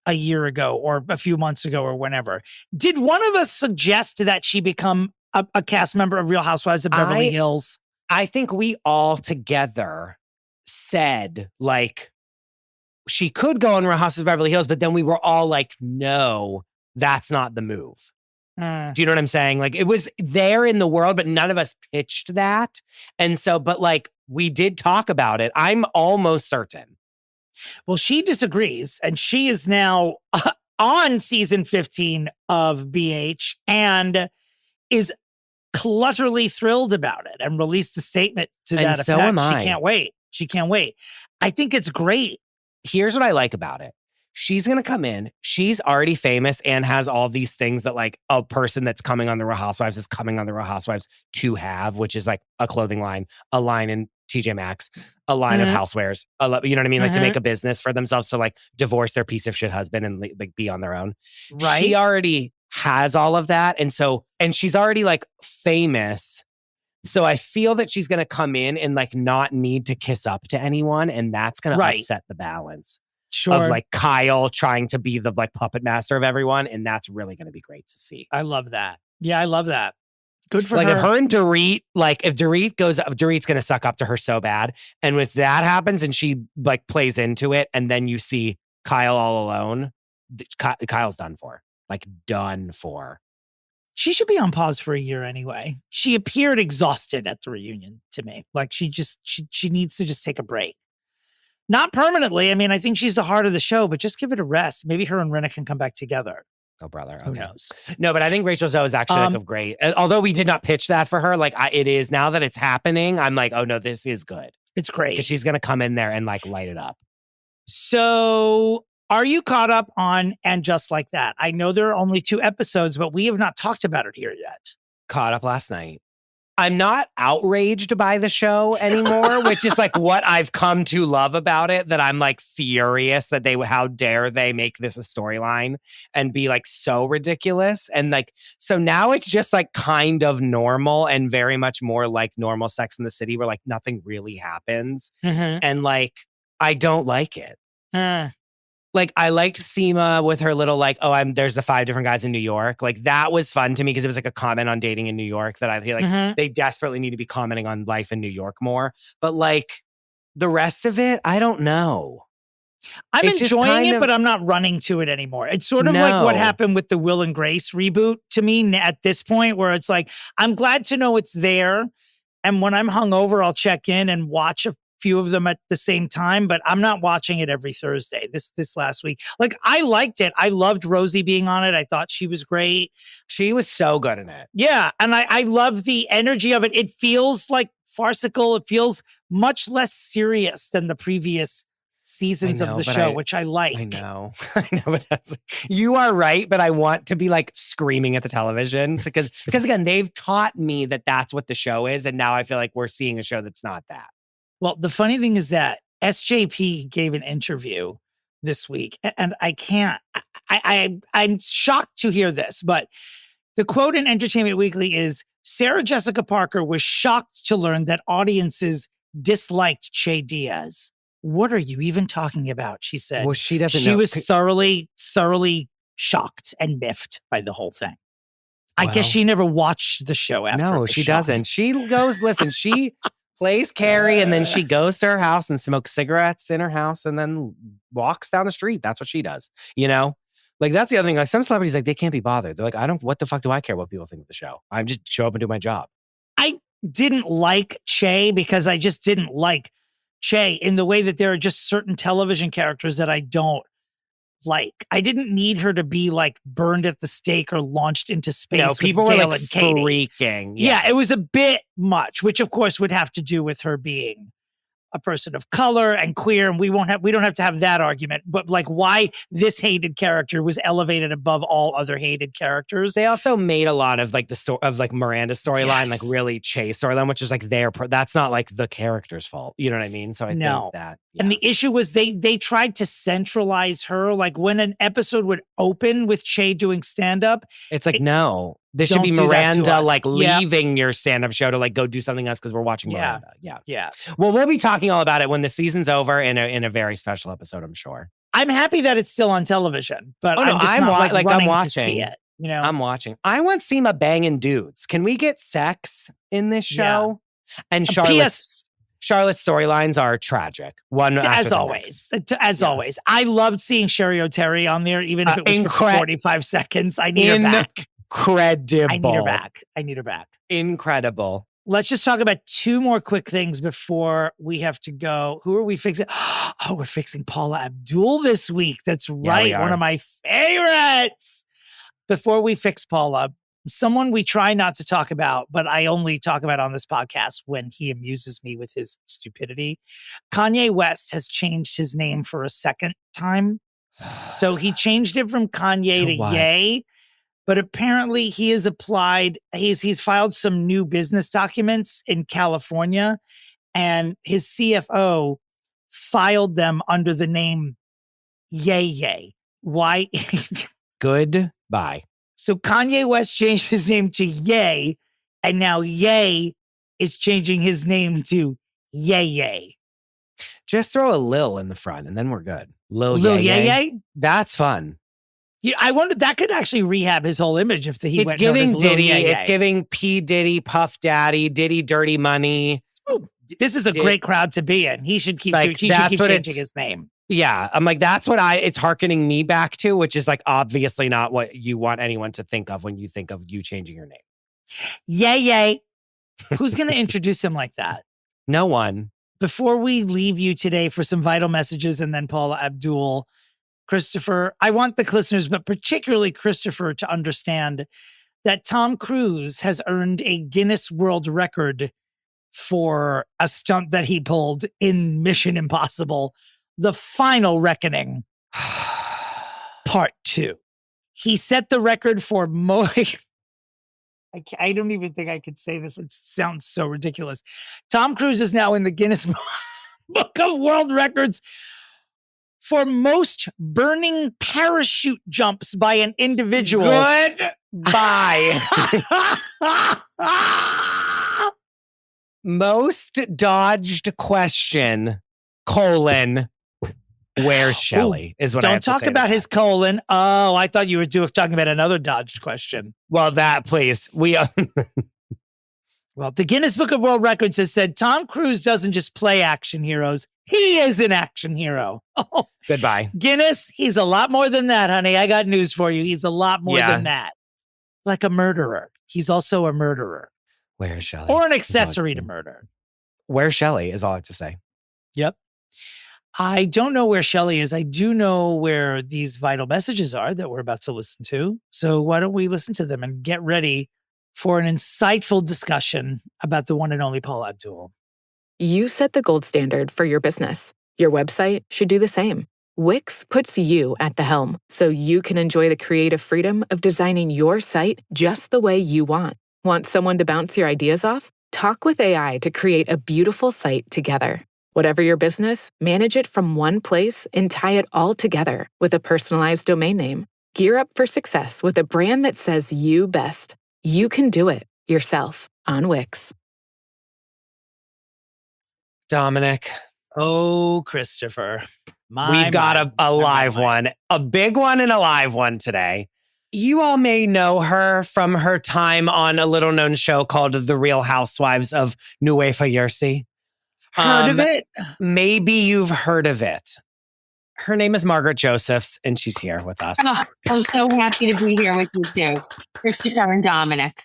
a year ago or a few months ago or whenever, did one of us suggest that she become a cast member of Real Housewives of Beverly Hills? I think we all together said, like, she could go on Real Housewives of Beverly Hills, but then we were all like, no, that's not the move. Do you know what I'm saying? Like, it was there in the world, but none of us pitched that. And so, but like, we did talk about it. I'm almost certain.
Well, she disagrees, and she is now on season 15 of BH and is clutterly thrilled about it and released a statement to that effect.
So am I.
She can't wait. I think it's great.
Here's what I like about it. She's going to come in. She's already famous and has all these things that like a person that's coming on the Real Housewives is coming on the Real Housewives to have, which is like a clothing line, a line in TJ Maxx, a line of housewares, you know what I mean? Like to make a business for themselves, to like divorce their piece of shit husband and like be on their own.
Right.
She already has all of that. And she's already like famous. So I feel that she's going to come in and like not need to kiss up to anyone. And that's going to upset the balance.
Sure.
Of like Kyle trying to be the like puppet master of everyone. And that's really going to be great to see.
I love that. Yeah, I love that. Good for her.
Like if her and Dorit, like if Dorit goes up, Dorit's going to suck up to her so bad. And if that happens and she like plays into it, and then you see Kyle all alone, Kyle's done for. Like done for.
She should be on pause for a year anyway. She appeared exhausted at the reunion to me. Like she needs to just take a break. Not permanently. I mean, I think she's the heart of the show, but just give it a rest. Maybe her and Rinna can come back together.
Oh, brother. Okay.
Who knows?
No, but I think Rachel Zoe is actually like a great, although we did not pitch that for her, like it is now that it's happening. I'm like, oh no, this is good.
It's great.
Because she's going to come in there and like light it up.
So are you caught up on And Just Like That? I know there are only 2 episodes, but we have not talked about it here yet.
Caught up last night. I'm not outraged by the show anymore, which is like what I've come to love about it, that I'm like furious that how dare they make this a storyline and be like so ridiculous. And like, so now it's just like kind of normal and very much more like normal Sex in the City where like nothing really happens. And like, I don't like it. Like I liked Seema with her little like, there's the 5 different guys in New York. Like that was fun to me because it was like a comment on dating in New York that I feel like they desperately need to be commenting on life in New York more. But like the rest of it, I don't know.
I'm enjoying it, but I'm not running to it anymore. It's sort of like what happened with the Will and Grace reboot to me at this point, where it's like, I'm glad to know it's there. And when I'm hungover, I'll check in and watch a few of them at the same time, but I'm not watching it every Thursday. This last week, like I liked it. I loved Rosie being on it. I thought she was great.
She was so good in it.
Yeah, and I love the energy of it. It feels like farcical. It feels much less serious than the previes seasons of the show, which I like.
I know, but you are right. But I want to be like screaming at the television because again, they've taught me that that's what the show is, and now I feel like we're seeing a show that's not that.
Well, the funny thing is that SJP gave an interview this week, and I can't. I'm shocked to hear this, but The quote in Entertainment Weekly is, Sarah Jessica Parker was shocked to learn that audiences disliked Che Diaz. What are you even talking about? She said.
Well, she doesn't
She
know.
was thoroughly shocked and miffed by the whole thing. I guess she never watched the show after.
No, she doesn't. She goes, listen, she plays Carrie and then she goes to her house and smokes cigarettes in her house and then walks down the street. That's what she does. You know? Like, that's the other thing. Like, some celebrities, like, they can't be bothered. They're like, what the fuck do I care what people think of the show? I just show up and do my job.
I didn't like Che because I just didn't like Che in the way that there are just certain television characters that I don't like. I didn't need her to be like burned at the stake or launched into space.
No, people were
Gail
like
and Katie.
freaking.
Yeah, it was a bit much, which of course would have to do with her being a person of color and queer, and we don't have to have that argument. But like, why this hated character was elevated above all other hated characters.
They also made a lot of like the story of like Miranda's storyline, like really Che storyline, which is like that's not like the character's fault. You know what I mean? So I think that. Yeah.
And the issue was they tried to centralize her. Like when an episode would open with Che doing stand up,
it's like, no, this should be Miranda like leaving your stand up show to like go do something else because we're watching Miranda. Yeah. Well, we'll be talking all about it when the season's over in a very special episode, I'm sure.
I'm happy that it's still on television, but I'm just not
I'm
watching to see it. You know,
I'm watching. I want Seema banging dudes. Can we get sex in this show? Yeah. And Charlotte's storylines are tragic. One
as always. Always. I loved seeing Sherry O'Terry on there, even if it was for 45 seconds. I need her back.
Incredible.
I need her back.
Incredible.
Let's just talk about two more quick things before we have to go. Who are we fixing? Oh, we're fixing Paula Abdul this week. That's right. One of my favorites. Before we fix Paula, someone we try not to talk about, but I only talk about on this podcast when he amuses me with his stupidity. Kanye West has changed his name for a second time. So he changed it from Kanye to Ye. But apparently he has applied, he's filed some new business documents in California, and his CFO filed them under the name Ye. Why?
Goodbye.
So Kanye West changed his name to Ye, and now Ye is changing his name to Ye.
Just throw a Lil in the front and then we're good. Lil
Ye.
That's fun.
Yeah, I wondered that could actually rehab his whole image if he went
giving Diddy.
Ye.
It's giving P. Diddy, Puff Daddy, Diddy Dirty Money.
Oh, this is a great crowd to be in. He should keep changing his name.
Yeah, I'm like, that's what it's hearkening me back to, which is like obviously not what you want anyone to think of when you think of you changing your name.
Ye. Who's going to introduce him like that?
No one.
Before we leave you today for some vital messages and then Paula Abdul, Christopher, I want the listeners, but particularly Christopher, to understand that Tom Cruise has earned a Guinness World Record for a stunt that he pulled in Mission Impossible, The Final Reckoning, Part 2. He set the record for I don't even think I could say this. It sounds so ridiculous. Tom Cruise is now in the Guinness Book of World Records for most burning parachute jumps by an individual.
Goodbye. Most dodged question, where's Shelley? Is what I have to say.
Don't talk about his colon. Oh, I thought you were talking about another dodged question.
Well, that, please.
Well, the Guinness Book of World Records has said Tom Cruise doesn't just play action heroes. He is an action hero. Oh,
goodbye.
Guinness, he's a lot more than that, honey. I got news for you. He's a lot more than that. Like a murderer. He's also a murderer.
Where's Shelley?
Or an accessory to murder.
Where's Shelley is all I have to say.
Yep. I don't know where Shelley is. I do know where these vital messages are that we're about to listen to. So why don't we listen to them and get ready for an insightful discussion about the one and only Paula Abdul.
You set the gold standard for your business. Your website should do the same. Wix puts you at the helm so you can enjoy the creative freedom of designing your site just the way you want. Want someone to bounce your ideas off? Talk with AI to create a beautiful site together. Whatever your business, manage it from one place and tie it all together with a personalized domain name. Gear up for success with a brand that says you best. You can do it yourself on Wix.
Dominick,
Oh, Christopher.
we've got a live one, a big one and a live one today. You all may know her from her time on a little known show called The Real Housewives of Nueva Jersey.
Heard of it?
Maybe you've heard of it. Her name is Margaret Josephs, and she's here with us.
Oh, I'm so happy to be here with you too, Christopher and Dominick.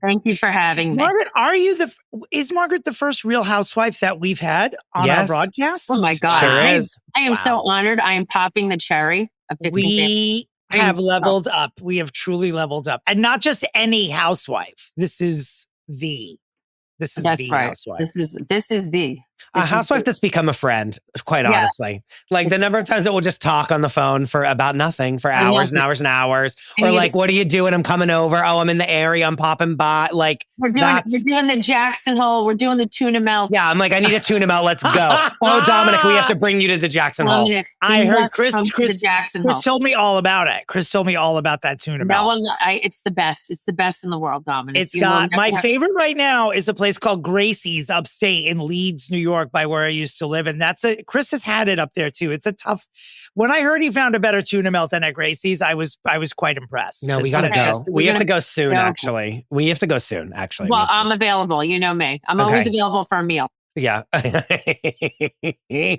Thank you for having me.
Margaret, is Margaret the first Real Housewife that we've had on our broadcast?
Oh my God.
Sure is.
I am so honored. I am popping the cherry of fixing
We have leveled up. We have truly leveled up. And not just any housewife. This is the housewife.
This is the
housewife that's become a friend, quite honestly. Like the number of times that we'll just talk on the phone for about nothing for hours and hours and hours. Or like, what are you doing? I'm coming over. Oh, I'm in the area. I'm popping by. Like
we're doing the Jackson Hole. We're doing the tuna melt.
Yeah, I'm like, I need a tuna melt. Let's go. Oh, Dominick, we have to bring you to the Jackson Hole.
I heard Chris
Hole.
Told me all about it. Chris told me all about that tuna melt.
It's the best. It's the best in the world, Dominick.
It's got my favorite right now is a place called Gracie's upstate in Leeds, New York, by where I used to live. And Chris has had it up there too. It's a tough. When I heard he found a better tuna melt than at Gracie's, I was quite impressed.
No, we gotta go. We have to go soon. Actually, we have to go soon. Actually,
well, I'm available. You know me. I'm always available for a meal.
Yeah. I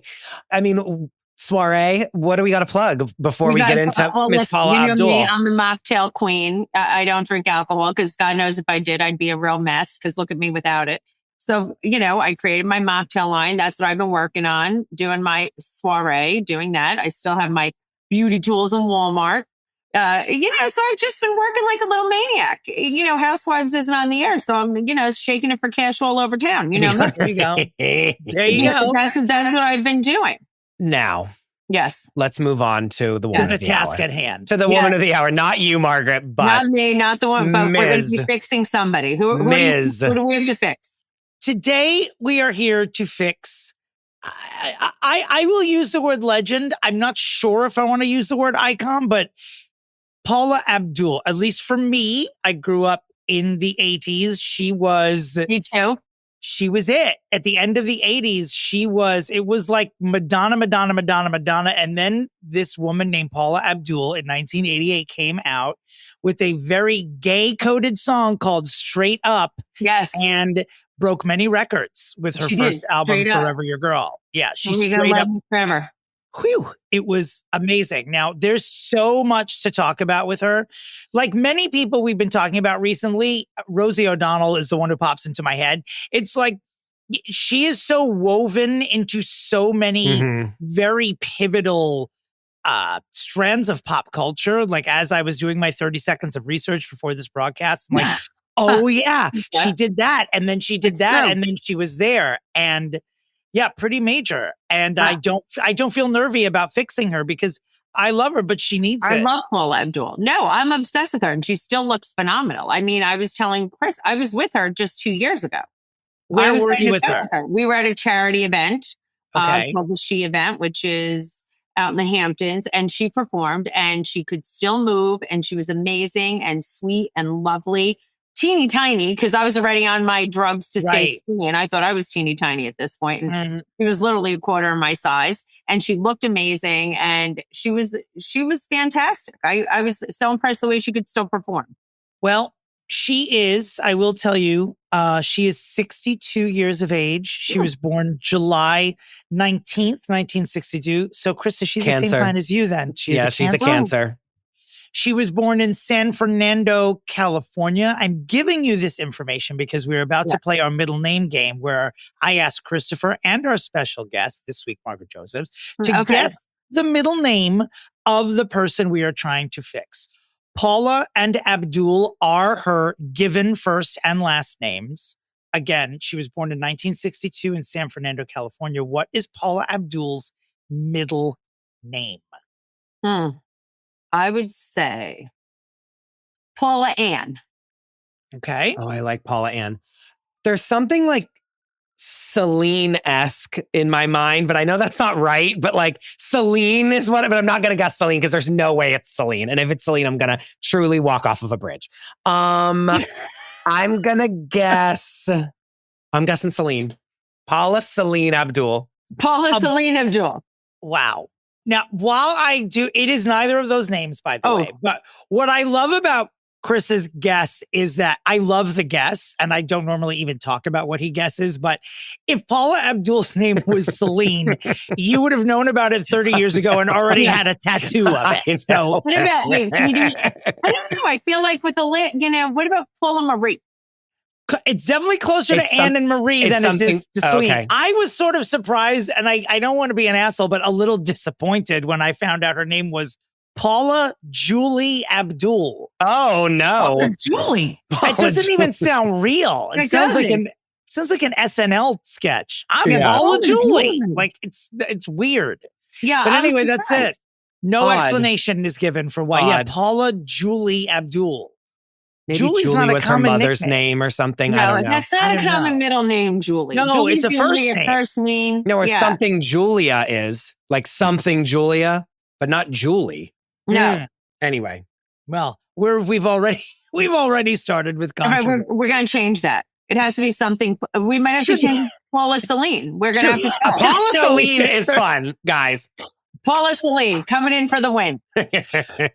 mean, soiree. What do we got to plug before we get into Miss Paula Abdul?
Me, I'm the mocktail queen. I don't drink alcohol because God knows if I did, I'd be a real mess. Because look at me without it. So, I created my mocktail line. That's what I've been working on, doing my soiree, doing that. I still have my beauty tools in Walmart. So I've just been working like a little maniac. Housewives isn't on the air. So I'm, shaking it for cash all over town. There
you go. There you go.
That's what I've been doing.
Now.
Yes.
Let's move on to the woman
of the task at hand.
To the woman of the hour. Not you, Margaret, but
not me, not the one, but we're going to be fixing somebody. Who do we have to fix?
Today, we are here to fix. I will use the word legend. I'm not sure if I want to use the word icon, but Paula Abdul, at least for me, I grew up in the 80s. She was.
Me too.
She was it. At the end of the 80s, it was like Madonna. And then this woman named Paula Abdul in 1988 came out with a very gay-coded song called Straight Up.
Yes.
And broke many records with her first album, Forever Your Girl. Yeah, she straight up.
Forever.
Whew, it was amazing. Now, there's so much to talk about with her. Like many people we've been talking about recently, Rosie O'Donnell is the one who pops into my head. It's like she is so woven into so many very pivotal strands of pop culture. Like as I was doing my 30 seconds of research before this broadcast, I'm like, oh yeah, she did that. And then she did that. True. And then she was there. And yeah, pretty major. And I don't feel nervy about fixing her because I love her, but she needs it.
I love Paula Abdul. No, I'm obsessed with her and she still looks phenomenal. I mean, I was telling Chris, I was with her just 2 years ago.
Where were you with her?
We were at a charity event called the She Event, which is out in the Hamptons. And she performed and she could still move and she was amazing and sweet and lovely. Teeny tiny, because I was already on my drugs to stay skinny, and I thought I was teeny tiny at this point. And she was literally a quarter of my size, and she looked amazing, and she was fantastic. I was so impressed the way she could still perform.
Well, she is. I will tell you, she is 62 years of age. She was born July 19th, 1962. So, Chris, is she the same sign as you? Then
she's a Cancer.
She was born in San Fernando, California. I'm giving you this information because we're about to play our middle name game where I asked Christopher and our special guest this week, Margaret Josephs, to guess the middle name of the person we are trying to fix. Paula and Abdul are her given first and last names. Again, she was born in 1962 in San Fernando, California. What is Paula Abdul's middle name?
I would say Paula Ann.
Okay.
Oh, I like Paula Ann. There's something like Celine-esque in my mind, but I know that's not right. But like Celine is what, but I'm not going to guess Celine because there's no way it's Celine. And if it's Celine, I'm going to truly walk off of a bridge. I'm guessing Celine. Paula Abdul.
Celine Abdul.
Wow. Now, while I do, it is neither of those names, by the way. But what I love about Chris's guess is that I love the guess, and I don't normally even talk about what he guesses. But if Paula Abdul's name was Celine, you would have known about it 30 years ago and already had a tattoo of it. So,
what about me? Can you do? I don't know. I feel like with the what about Paula Marie?
It's definitely closer to Anne and Marie than it is to Celine. Okay. I was sort of surprised, and I don't want to be an asshole, but a little disappointed when I found out her name was Paula Julie Abdul.
Oh no,
Julie!
It doesn't even sound real. It sounds like an SNL sketch. I'm Paula Julie. Like it's weird.
Yeah,
but anyway, that's it. No explanation is given for why. Yeah, Paula Julie Abdul.
Maybe Julie's Julie not was her mother's name or something.
No,
I don't know.
That's not a common middle name, Julie.
No,
Julie's
it's a first
name.
No, or something Julia is. Like something Julia, but not Julie.
No.
Anyway.
Well, we've already started with controversy.
All right, we're going to change that. It has to be something. We might have to change Paula Celine. We're going to have to.
Paula Celine is fun, guys.
Paula Celine coming in for the win.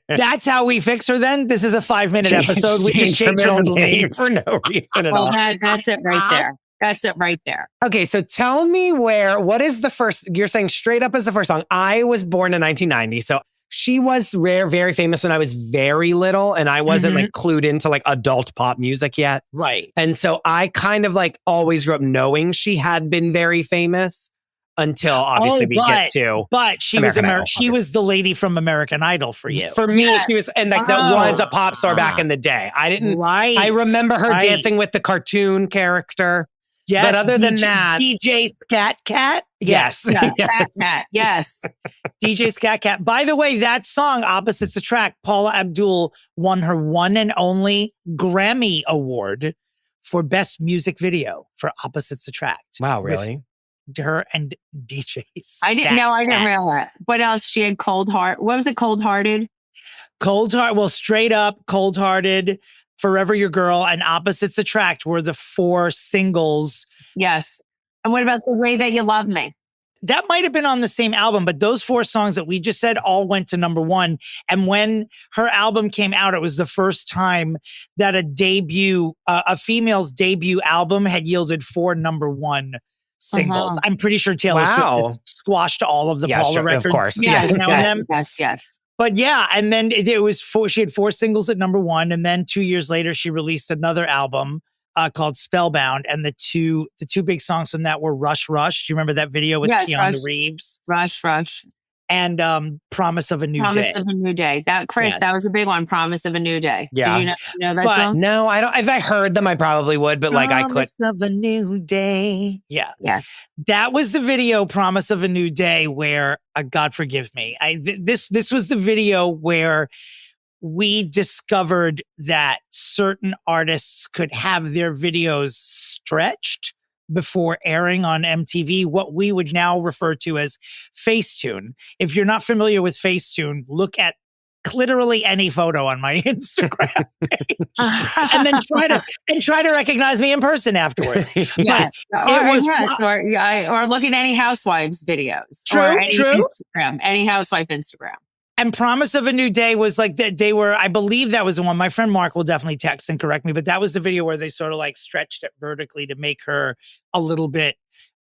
That's how we fix her then? This is a 5-minute episode. We just changed her middle name
for no reason at all.
That's it right there. That's it right there.
Okay, so tell me what is the first, you're saying Straight Up is the first song. I was born in 1990, so she was very famous when I was very little, and I wasn't like clued into like adult pop music yet.
Right.
And so I kind of like always grew up knowing she had been very famous. Until obviously we get to,
but she she was the lady from American Idol for you.
For me, she was, and like that was a pop star back in the day. I didn't.
Right.
I remember her dancing with the cartoon character.
Yes,
but other than that,
DJ Scat Cat.
Yes,
yes.
DJ Scat Cat. By the way, that song "Opposites Attract," Paula Abdul won her one and only Grammy Award for Best Music Video for "Opposites Attract."
Wow, really?
Her and DJ
I didn't know. I didn't realize. What else? She had Cold Heart. What was it? Cold Hearted?
Well, Straight Up, Cold Hearted, Forever Your Girl, and Opposites Attract were the 4 singles.
Yes. And what about The Way That You Love Me?
That might have been on the same album, but those 4 songs that we just said all went to number 1. And when her album came out, it was the first time that a female's debut album had yielded 4 number 1 singles. I'm pretty sure Taylor Swift has squashed all of the Paula records.
Of course.
Yes.
But yeah, and then it was she had 4 singles at number 1, and then 2 years later she released another album called Spellbound, and the two big songs from that were Rush Rush. Do you remember that video with Keanu Reeves?
Rush
And Promise of a New Day.
Promise of a New Day. That was a big one. Promise of a New Day.
Yeah.
Did you know that song?
No, I don't. If I heard them, I probably would, but like I could.
Promise of a New Day. Yeah.
Yes.
That was the video, Promise of a New Day, where God forgive me. This was the video where we discovered that certain artists could have their videos stretched before airing on MTV, what we would now refer to as Facetune. If you're not familiar with Facetune, look at literally any photo on my Instagram page, and then try to recognize me in person afterwards.
Yeah, or look at any Housewives videos.
True.
Instagram, any Housewife Instagram.
And Promise of a New Day was like they were, I believe that was the one. My friend Mark will definitely text and correct me, but that was the video where they sort of like stretched it vertically to make her a little bit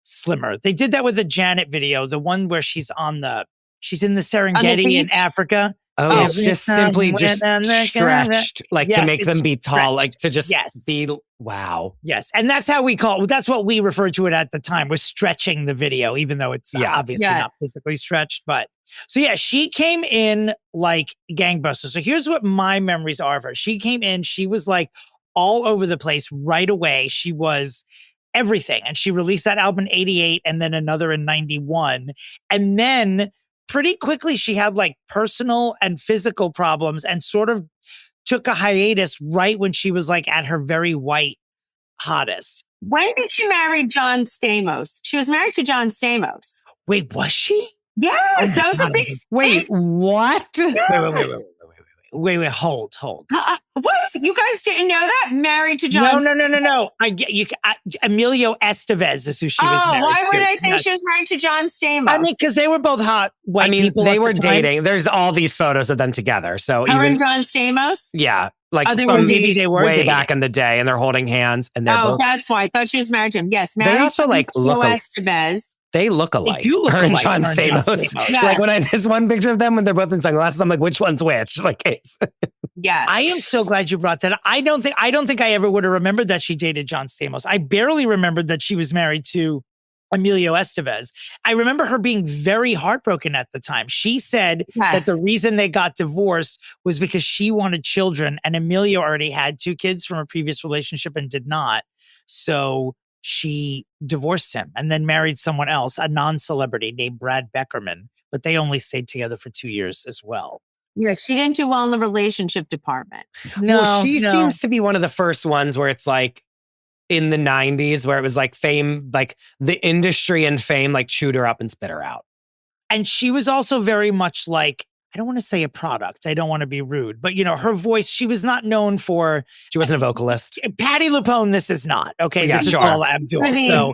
slimmer. They did that with the Janet video, the one where she's in the Serengeti in Africa.
Oh, it's just simply just stretched, like to make them be tall, like to just be, wow.
Yes. And that's how that's what we referred to it at the time, was stretching the video, even though it's obviously not physically stretched. But so yeah, she came in like gangbusters. So here's what my memories are of her. She came in, she was like all over the place right away. She was everything. And she released that album in 88 and then another in 91. And then pretty quickly, she had like personal and physical problems and sort of took a hiatus right when she was like at her very white hottest.
When did she marry John Stamos? She was married to John Stamos.
Wait, was she?
Yes, that was a big.
Wait, what?
Yes.
Wait, hold.
What? You guys didn't know that? Married to John?
No. Emilio Estevez is who she was married to.
Why would I think she was married to John Stamos?
I mean, because they were both hot white people.
They were dating. There's all these photos of them together. So
Her
even
and John Stamos?
Yeah. Like
maybe they were
way
dating.
back in the day, and they're holding hands, and they're both.
That's why I thought she was married to him. Yes, married
they also
to
like look.
Estevez.
They look alike.
They do look
her and
alike.
John Stamos.
Yeah.
Like when there's one picture of them when they're both in sunglasses, I'm like, which one's which? Like, it's.
Yes.
I am so glad you brought that up. I don't think I ever would have remembered that she dated John Stamos. I barely remembered that she was married to Emilio Estevez. I remember her being very heartbroken at the time. She said that the reason they got divorced was because she wanted children, and Emilio already had 2 kids from a previous relationship and did not. So she divorced him and then married someone else, a non-celebrity named Brad Beckerman, but they only stayed together for 2 years as well.
Yeah, she didn't do well in the relationship department.
No, she seems to be one of the first ones where it's like in the 90s where it was like fame, like the industry and fame like chewed her up and spit her out.
And she was also very much like, I don't want to say a product. I don't want to be rude, but her voice, she was not known for.
She wasn't a vocalist.
Patti LuPone, this is not. Okay,
yeah,
this
sure.
is Paula Abdul. So,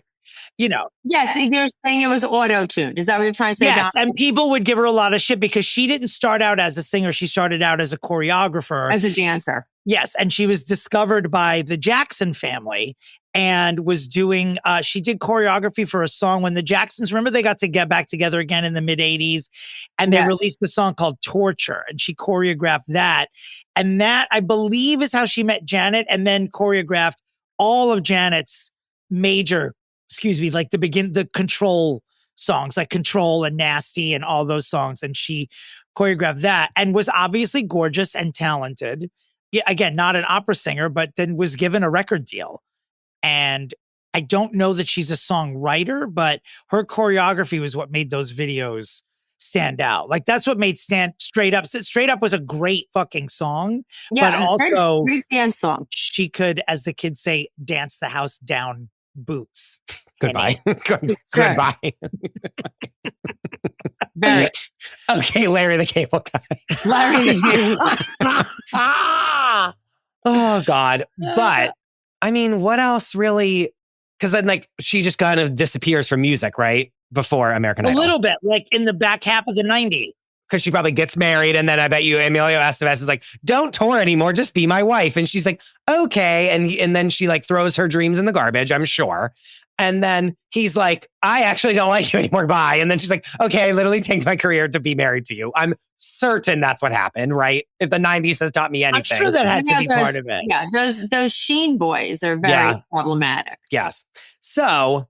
Yes, you're saying it was auto-tuned. Is that what you're trying to say?
Yes, and people would give her a lot of shit because she didn't start out as a singer. She started out as a choreographer.
As a dancer.
Yes, and she was discovered by the Jackson family and was doing, she did choreography for a song when the Jacksons, remember they got to get back together again in the mid-'80s, and they released a song called Torture, and she choreographed that. And that, I believe, is how she met Janet, and then choreographed all of Janet's major, like the Control songs, like Control and Nasty and all those songs. And she choreographed that and was obviously gorgeous and talented. Yeah, again, not an opera singer, but then was given a record deal. And I don't know that she's a songwriter, but her choreography was what made those videos stand out. Like that's what made Straight Up. Straight Up was a great fucking song, but also
great dance song.
She could, as the kids say, dance the house down boots.
Goodbye. Goodbye.
Very.
Okay, Larry the Cable Guy.
Larry the Cable
Guy. Oh, God. But, I mean, what else really? Because then, like, she just kind of disappears from music, right? Before American Idol.
A little bit, like in the back half of the 90s.
Because she probably gets married, and then I bet you Emilio Estevez is like, don't tour anymore, just be my wife. And she's like, okay. And then she like throws her dreams in the garbage, I'm sure. And then he's like, I actually don't like you anymore, bye. And then she's like, okay, I literally tanked my career to be married to you. I'm certain that's what happened, right? If the 90s has taught me anything.
I'm sure that had to be part of it.
Yeah, those Sheen boys are very problematic.
Yes. So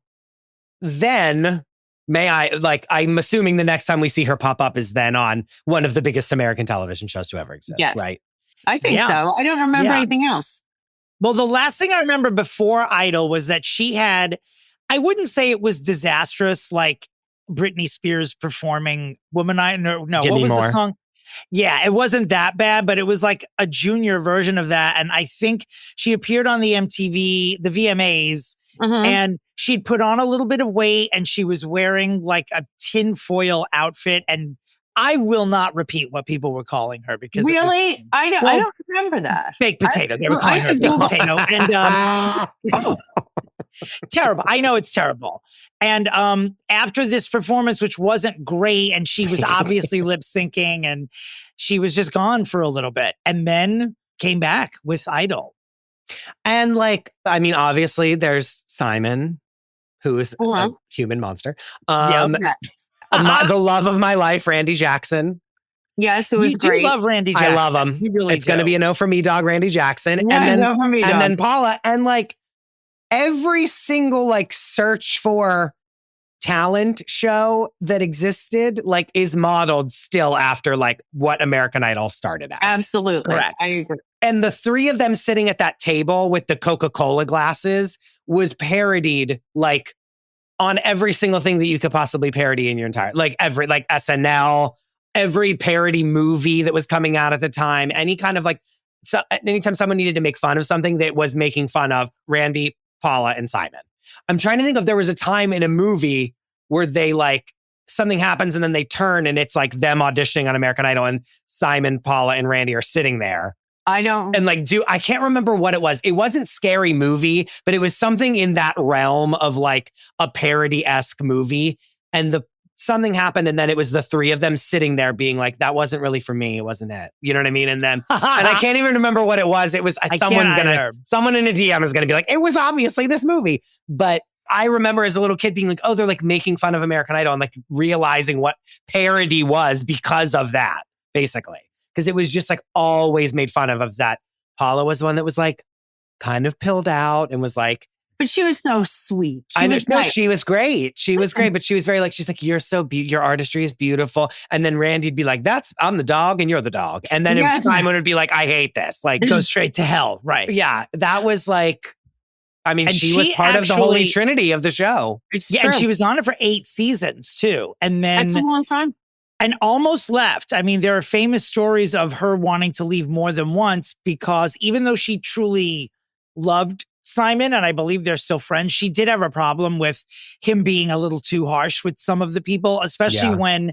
then... I'm assuming the next time we see her pop up is then on one of the biggest American television shows to ever exist, right?
I think so. I don't remember anything else.
Well, the last thing I remember before Idol was that she had, I wouldn't say it was disastrous, like Britney Spears performing No,
Give
what
Me
was
More.
the song? Yeah, it wasn't that bad, but it was like a junior version of that. And I think she appeared on the MTV, the VMAs, and she'd put on a little bit of weight and she was wearing like a tinfoil outfit. And I will not repeat what people were calling her because
really, I don't remember that.
Baked potato. They were calling her baked potato. And terrible. I know it's terrible. And after this performance, which wasn't great, and she was obviously lip syncing, and she was just gone for a little bit, and then came back with Idol.
And like, I mean, obviously there's Simon, who is a human monster. The love of my life, Randy Jackson.
Yes, it was great.
You love Randy Jackson.
I love him.
You really
It's going to be a no for me, dog, Randy Jackson.
Yeah,
and
no for me, dog.
then Paula. And like every single like search for talent show that existed like is modeled still after like what American Idol started as.
Absolutely.
Correct.
I agree.
And the three of them sitting at that table with the Coca-Cola glasses was parodied like on every single thing that you could possibly parody in your entire, like every, like SNL, every parody movie that was coming out at the time, any kind of like, so anytime someone needed to make fun of something that was making fun of, Randy Paula and Simon. I'm trying to think if there was a time in a movie where they like something happens and then they turn and it's like them auditioning on American Idol and Simon, Paula, and Randy are sitting there.
I don't.
And like, I can't remember what it was. It wasn't Scary Movie, but it was something in that realm of like a parody-esque movie. And something happened and then it was the three of them sitting there being like, that wasn't really for me. It wasn't it. You know what I mean? And then, and I can't even remember what it was. It was, someone in a DM is going to be like, it was obviously this movie. But I remember as a little kid being like, oh, they're like making fun of American Idol and like realizing what parody was because of that, basically. Because it was just like always made fun of that. Paula was the one that was like kind of pilled out and was like,
but she was so sweet.
She was great. She was great, but she was very like, she's like, you're so your artistry is beautiful. And then Randy'd be like, I'm the dog and you're the dog. And then Simon would be like, I hate this. Like,
go straight to hell. Right.
Yeah. That was like, I mean, she was part of the holy trinity of the show.
Yeah, and she was on it for 8 seasons too. And then
that's a long time.
And almost left. I mean, there are famous stories of her wanting to leave more than once because even though she truly loved Simon, and I believe they're still friends, she did have a problem with him being a little too harsh with some of the people, especially when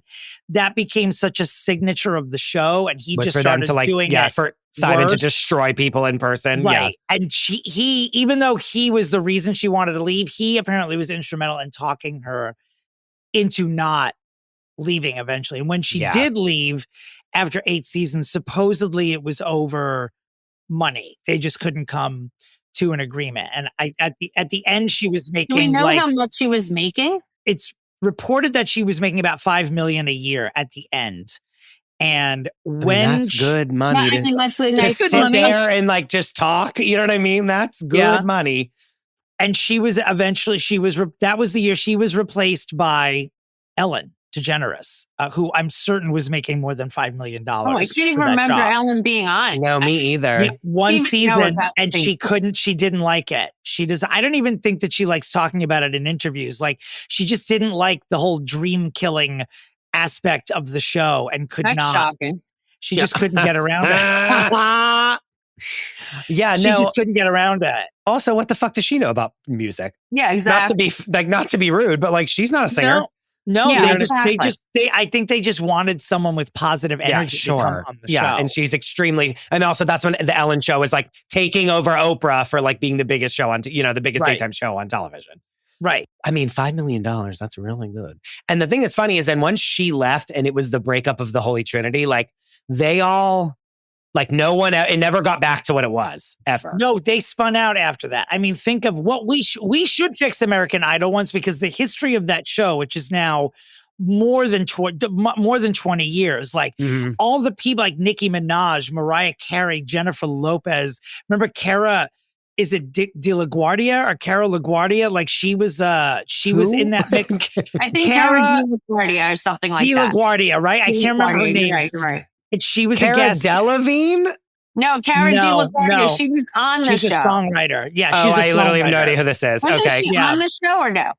that became such a signature of the show. And he just started doing it.
For Simon to destroy people in person.
Right.
Yeah.
And he, even though he was the reason she wanted to leave, he apparently was instrumental in talking her into not leaving eventually. And when she did leave after 8 seasons, supposedly it was over money. They just couldn't come to an agreement. And at the end, she was making.
Do we know how much she was making?
It's reported that she was making about $5 million a year at the end. And when
that's good money.
I think that's really
nice. Just sit there and like just talk. You know what I mean? That's good money.
And she was eventually that was the year she was replaced by Ellen DeGeneres, who I'm certain was making more than $5 million.
Oh, I can't even remember Ellen being on.
No, me either.
Yeah, one season, and she didn't like it. I don't even think that she likes talking about it in interviews. Like, she just didn't like the whole dream killing aspect of the show and could
That's
not.
Shocking.
She just couldn't get around it. She just couldn't get around it.
Also, what the fuck does she know about music?
Yeah, exactly.
Not to be rude, but like, she's not a singer.
No, I think they just wanted someone with positive energy to come on the show.
And she's and also that's when the Ellen show is like taking over Oprah for like being the biggest show on, the biggest daytime show on television.
Right.
I mean, $5 million, that's really good. And the thing that's funny is then once she left and it was the breakup of the Holy Trinity, like they all, like no one, it never got back to what it was ever.
No, they spun out after that. I mean, think of what we should fix American Idol once, because the history of that show, which is now more than 20 years, like all the people like Nicki Minaj, Mariah Carey, Jennifer Lopez. Remember Cara? Is it De La Guardia or Cara LaGuardia? Like she was in that mix.
I think Cara De La Guardia or something like that.
De La Guardia, right? I can't remember her name.
Right.
And she was
Cara
a guest.
Delevingne?
No, Cara De La Guardia. She was on the show.
She's a songwriter. Yeah,
she's a songwriter. I literally have no idea who this is.
Wasn't she on the show or no?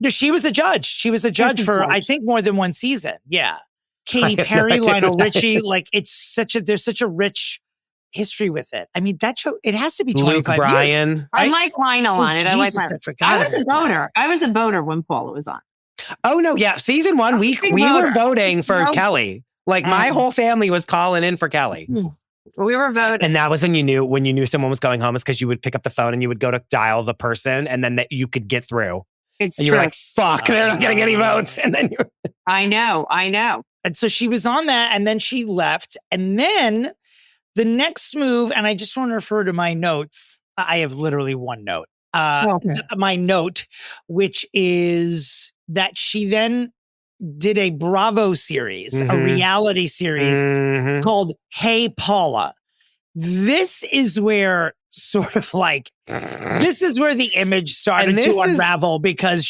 No, she was a judge. She was a judge for, I think, more than one season. Yeah. Katy Perry, Lionel Richie. Like, there's such a rich history with it. I mean, that show, it has to be 25
Luke Bryan.
years.
I like Lionel on it.
Jesus,
I was a voter. I was a voter when Paula was on.
Oh, no. Yeah. Season 1, we were voting for Kelly. Like, my whole family was calling in for Kelly.
We were voting.
And that was when you knew someone was going home, is because you would pick up the phone and you would go to dial the person and then you could get through.
It's
and
true.
You're like, fuck, they're not getting any votes. And then
I know.
And so she was on that and then she left. And then the next move, and I just want to refer to my notes. I have literally one note. My note, which is that she then did a Bravo series, a reality series called Hey Paula. This is where this is where the image started to unravel, because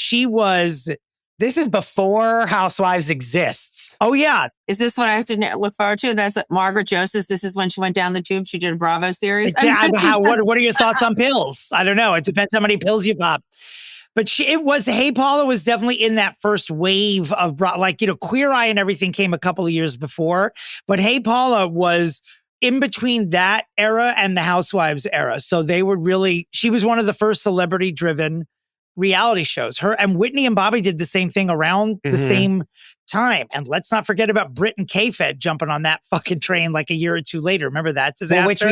this is before Housewives exists. Oh, yeah.
Is this what I have to look forward to? That's Margaret Joseph. This is when she went down the tube. She did a Bravo series.
What are your thoughts on pills? I don't know. It depends how many pills you pop. But Hey Paula was definitely in that first wave of, Queer Eye and everything came a couple of years before. But Hey Paula was in between that era and the Housewives era. So they were really, she was one of the first celebrity driven reality shows. Her and Whitney and Bobby did the same thing around the same time. And let's not forget about Britt and K-Fed jumping on that fucking train like a year or two later. Remember that disaster?
Well, which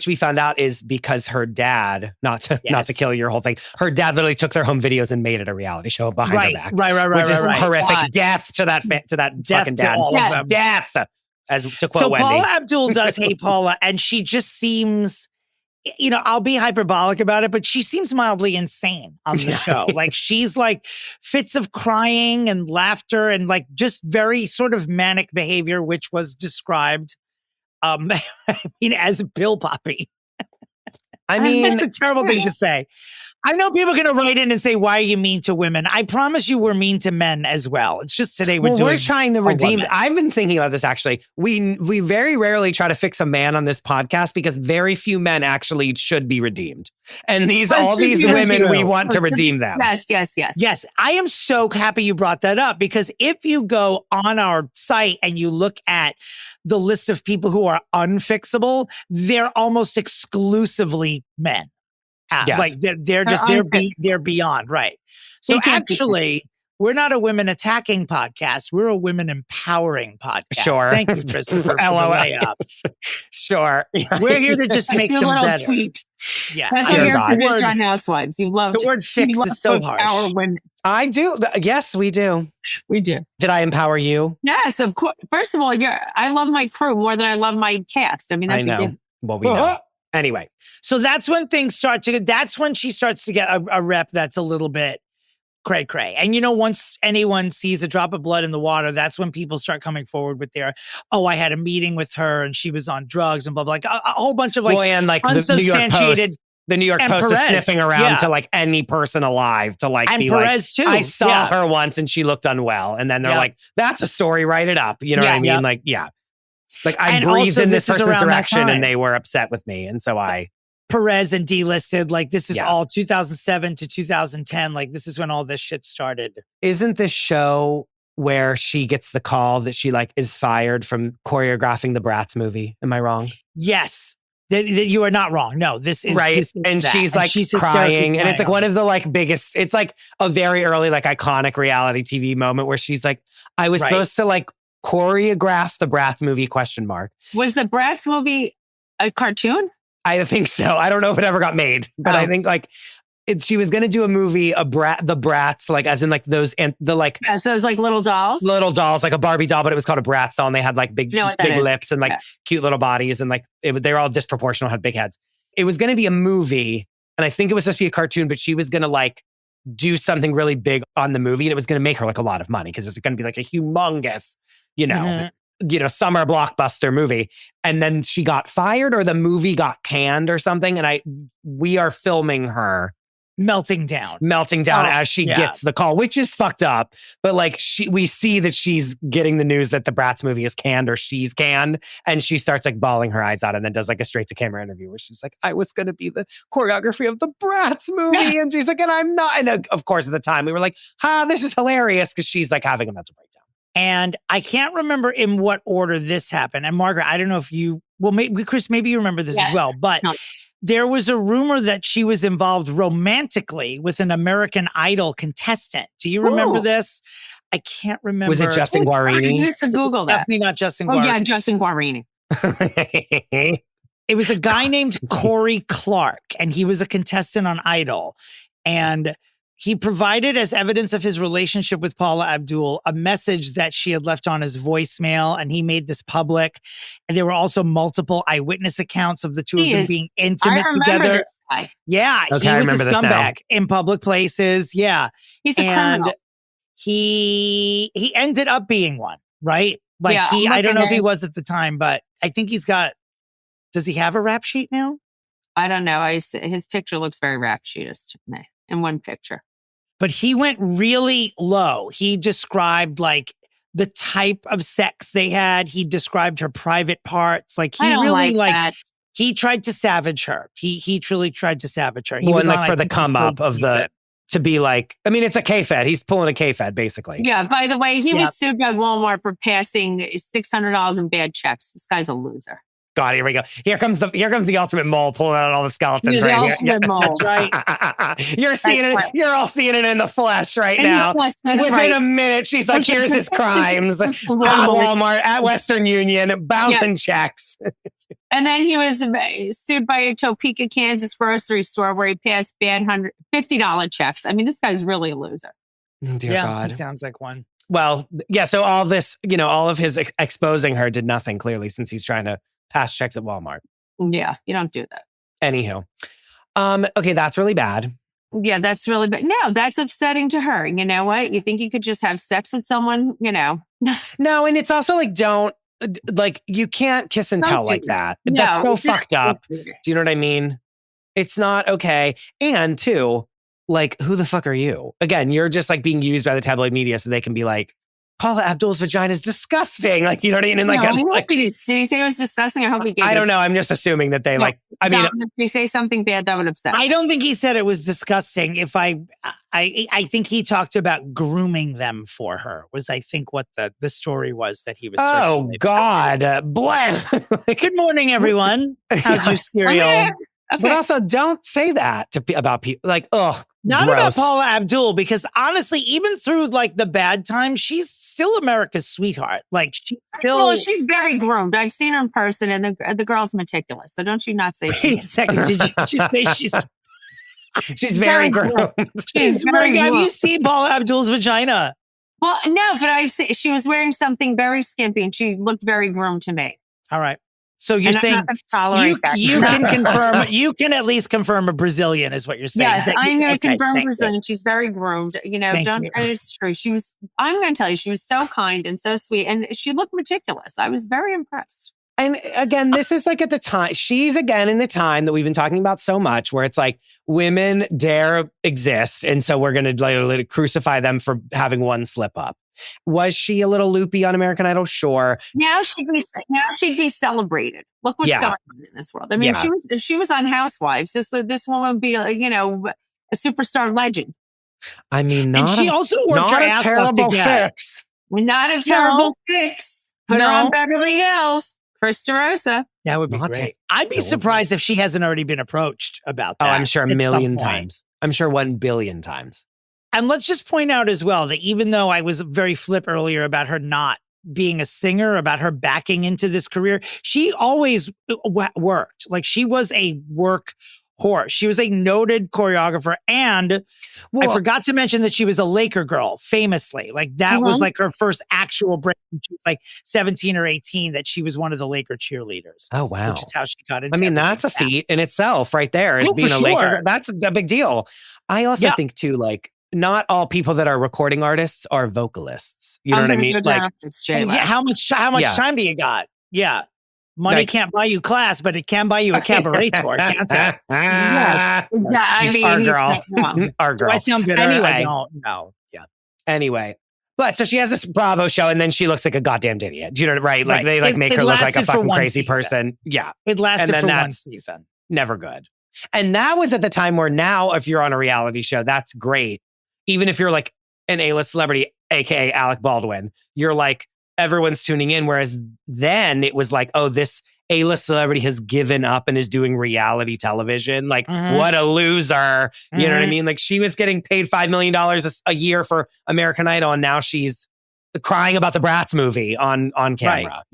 we found out is because her dad, not to kill your whole thing, her dad literally took their home videos and made it a reality show behind her back.
Right.
Which is horrific. Death to that fucking dad.
All of them.
Death. As to quote Wendy.
Paula Abdul does hate Paula, and she just seems, you know, I'll be hyperbolic about it, but she seems mildly insane on the show. Like she's like fits of crying and laughter and like just very sort of manic behavior, which was described, as a pill poppy.
I mean,
that's a terrible thing to say. I know people are going to write in and say, why are you mean to women? I promise you we're mean to men as well. It's just today we're
trying to redeem. I've been thinking about this actually. We very rarely try to fix a man on this podcast because very few men actually should be redeemed. And all these women, we want to redeem them.
Yes.
I am so happy you brought that up because if you go on our site and you look at the list of people who are unfixable, they're almost exclusively men.
Yes.
Like they're beyond, right? So actually, we're not a women attacking podcast. We're a women empowering podcast.
Sure.
Thank you, Christopher.
LOL. Sure.
We're here to just make them better.
Tweaks.
Yeah.
That's what you're producer on Housewives. You love
the word fix is so harsh.
Women.
I do. Yes, we do.
We do.
Did I empower you?
Yes, of course. First of all, I love my crew more than I love my cast. I mean, that's
I know. Well, we know. Anyway,
so that's when things start to. That's when she starts to get a rep that's a little bit cray. And once anyone sees a drop of blood in the water, that's when people start coming forward with their, I had a meeting with her and she was on drugs and blah blah. Like a whole bunch of unsubstantiated.
The New York Post is sniffing around to like any person alive to like
and
be
Perez too.
I saw her once and she looked unwell, and then they're like, "That's a story. Write it up." You know what I mean? Like, like I breathed in this person's direction, and they were upset with me, and so I.
Perez and delisted, like this is all 2007 to 2010. Like this is when all this shit started.
Isn't this show where she gets the call that she like is fired from choreographing the Bratz movie? Am I wrong?
Yes. That you are not wrong. No, this is
right. She's like she's crying, and it's like one of the like biggest. It's like a very early like iconic reality TV moment where she's like, "I was supposed to like choreograph the Bratz movie?" ?
Was the Bratz movie a cartoon?
I think so. I don't know if it ever got made, but I think like she was going to do a movie, the Bratz, like as in like those and the like.
Yeah, so those like little dolls,
like a Barbie doll, but it was called a Bratz doll, and they had like big lips and like cute little bodies, and like they were all disproportional, had big heads. It was going to be a movie, and I think it was supposed to be a cartoon, but she was going to like do something really big on the movie, and it was going to make her like a lot of money because it was going to be like a humongous, summer blockbuster movie. And then she got fired or the movie got canned or something. And we are filming her
melting down
as she gets the call, which is fucked up. But like we see that she's getting the news that the Bratz movie is canned or she's canned. And she starts like bawling her eyes out and then does like a straight to camera interview where she's like, I was going to be the choreography of the Bratz movie. And she's like, and I'm not. And of course, at the time we were like, this is hilarious because she's like having a mental breakdown.
And I can't remember in what order this happened. And Margaret, I don't know if Chris, maybe you remember this as well, but there was a rumor that she was involved romantically with an American Idol contestant. Do you remember this? I can't remember.
Was it Justin Guarini?
You have to Google that.
Definitely not Justin Guarini.
Oh yeah, Justin Guarini.
It was a guy named Corey Clark, and he was a contestant on Idol. And he provided as evidence of his relationship with Paula Abdul a message that she had left on his voicemail, and he made this public. And there were also multiple eyewitness accounts of the two of them being intimate together.
This guy.
Yeah,
okay,
he was a scumbag in public places. Yeah,
he's a criminal.
He ended up being one, right? Like I don't know if he was at the time, but I think he's got. Does he have a rap sheet now?
I don't know. His picture looks very rap sheetish to me. In one picture.
But he went really low. He described like the type of sex they had. He described her private parts. Like he really like he tried to savage her. He truly tried to savage her. He was
like for the come up of the to be like, I mean, it's a K-Fed. He's pulling a K-Fed basically.
Yeah. By the way, he was sued by Walmart for passing $600 in bad checks. This guy's a loser.
God, here we go. Here comes the ultimate mole pulling out all the skeletons
You're
right
the ultimate mole.
That's right.
You're seeing it. You're all seeing it in the flesh right
And
now.
that's
Within
right.
a minute, she's like, "Here's his crimes at Walmart, at Western Union, bouncing checks."
And then he was sued by a Topeka, Kansas grocery store where he passed bad $50 checks. I mean, this guy's really a loser.
Dear God,
he sounds like one.
Well, yeah. So all this, all of his exposing her did nothing clearly, since he's trying to pass checks at Walmart.
Yeah, you don't do that.
Anywho, okay, that's really bad.
Yeah, that's really bad. No, that's upsetting to her. You know what? You think you could just have sex with someone?
No, and it's also you can't kiss and tell like that. That's so fucked up. Do you know what I mean? It's not okay. And two, who the fuck are you? Again, you're just being used by the tabloid media so they can be like, Paula Abdul's vagina is disgusting. You know what I mean? And
did he say it was disgusting? I hope he gave
I don't know. I'm just assuming that they
if you say something bad, that would upset.
I don't think he said it was disgusting. If I think he talked about grooming them for her, was I think what the story was that he was.
Oh God, bless.
Good morning, everyone. How's your cereal?
Okay.
But also, don't say that about people.
Not
gross.
about Paula Abdul, because honestly, even through the bad times, she's still America's sweetheart. She's still.
Well, she's very groomed. I've seen her in person, and the girl's meticulous. So don't you not say?
Wait a second. Did you just say she's?
She's very groomed.
She's very groomed. Have you seen Paula Abdul's vagina?
Well, no, but she was wearing something very skimpy, and she looked very groomed to me.
All right. So you're saying you can confirm, you can at least confirm a Brazilian is what you're saying.
Yes, I'm going to confirm Brazilian. She's very groomed. It's true. I'm going to tell you, she was so kind and so sweet, and she looked meticulous. I was very impressed.
And again, this is at the time, she's again in the time that we've been talking about so much, where it's women dare exist. And so we're going to crucify them for having one slip up. Was she a little loopy on American Idol? Sure.
Now she'd be celebrated. Look what's going on in this world. I mean, if she was on Housewives, this woman would be a superstar legend.
I mean,
and she also worked her ass off to get.
Not a terrible fix. Put her on Beverly Hills. Chris DeRosa.
That would be great. I'd be surprised if she hasn't already been approached about that.
Oh, I'm sure a million times. I'm sure 1 billion times.
And let's just point out as well that even though I was very flip earlier about her not being a singer, about her backing into this career, she always worked. She was a work horse. She was a noted choreographer. And I forgot to mention that she was a Laker girl, famously. That was her first actual break. She was 17 or 18, that she was one of the Laker cheerleaders.
Oh, wow.
Which is how she got into
that's a feat in itself right there, is being a Laker. That's a big deal. I also think too, not all people that are recording artists are vocalists. You know what I mean?
How much time do you got? Yeah. Money can't buy you class, but it can buy you a cabaret tour, can't it?
I mean,
our girl. Our girl.
Do I sound bitter?
Anyway.
I don't know. Yeah.
Anyway. But so she has this Bravo show, and then she looks like a goddamn idiot. Do you know, right? They make her look like a fucking crazy person. Yeah.
It lasted for one season.
Never good. And that was at the time where now, if you're on a reality show, that's great. Even if you're an A-list celebrity, aka Alec Baldwin, you're everyone's tuning in. Whereas then it was this A-list celebrity has given up and is doing reality television. What a loser. You know what I mean? She was getting paid $5 million a year for American Idol, and now she's crying about the Bratz movie on camera,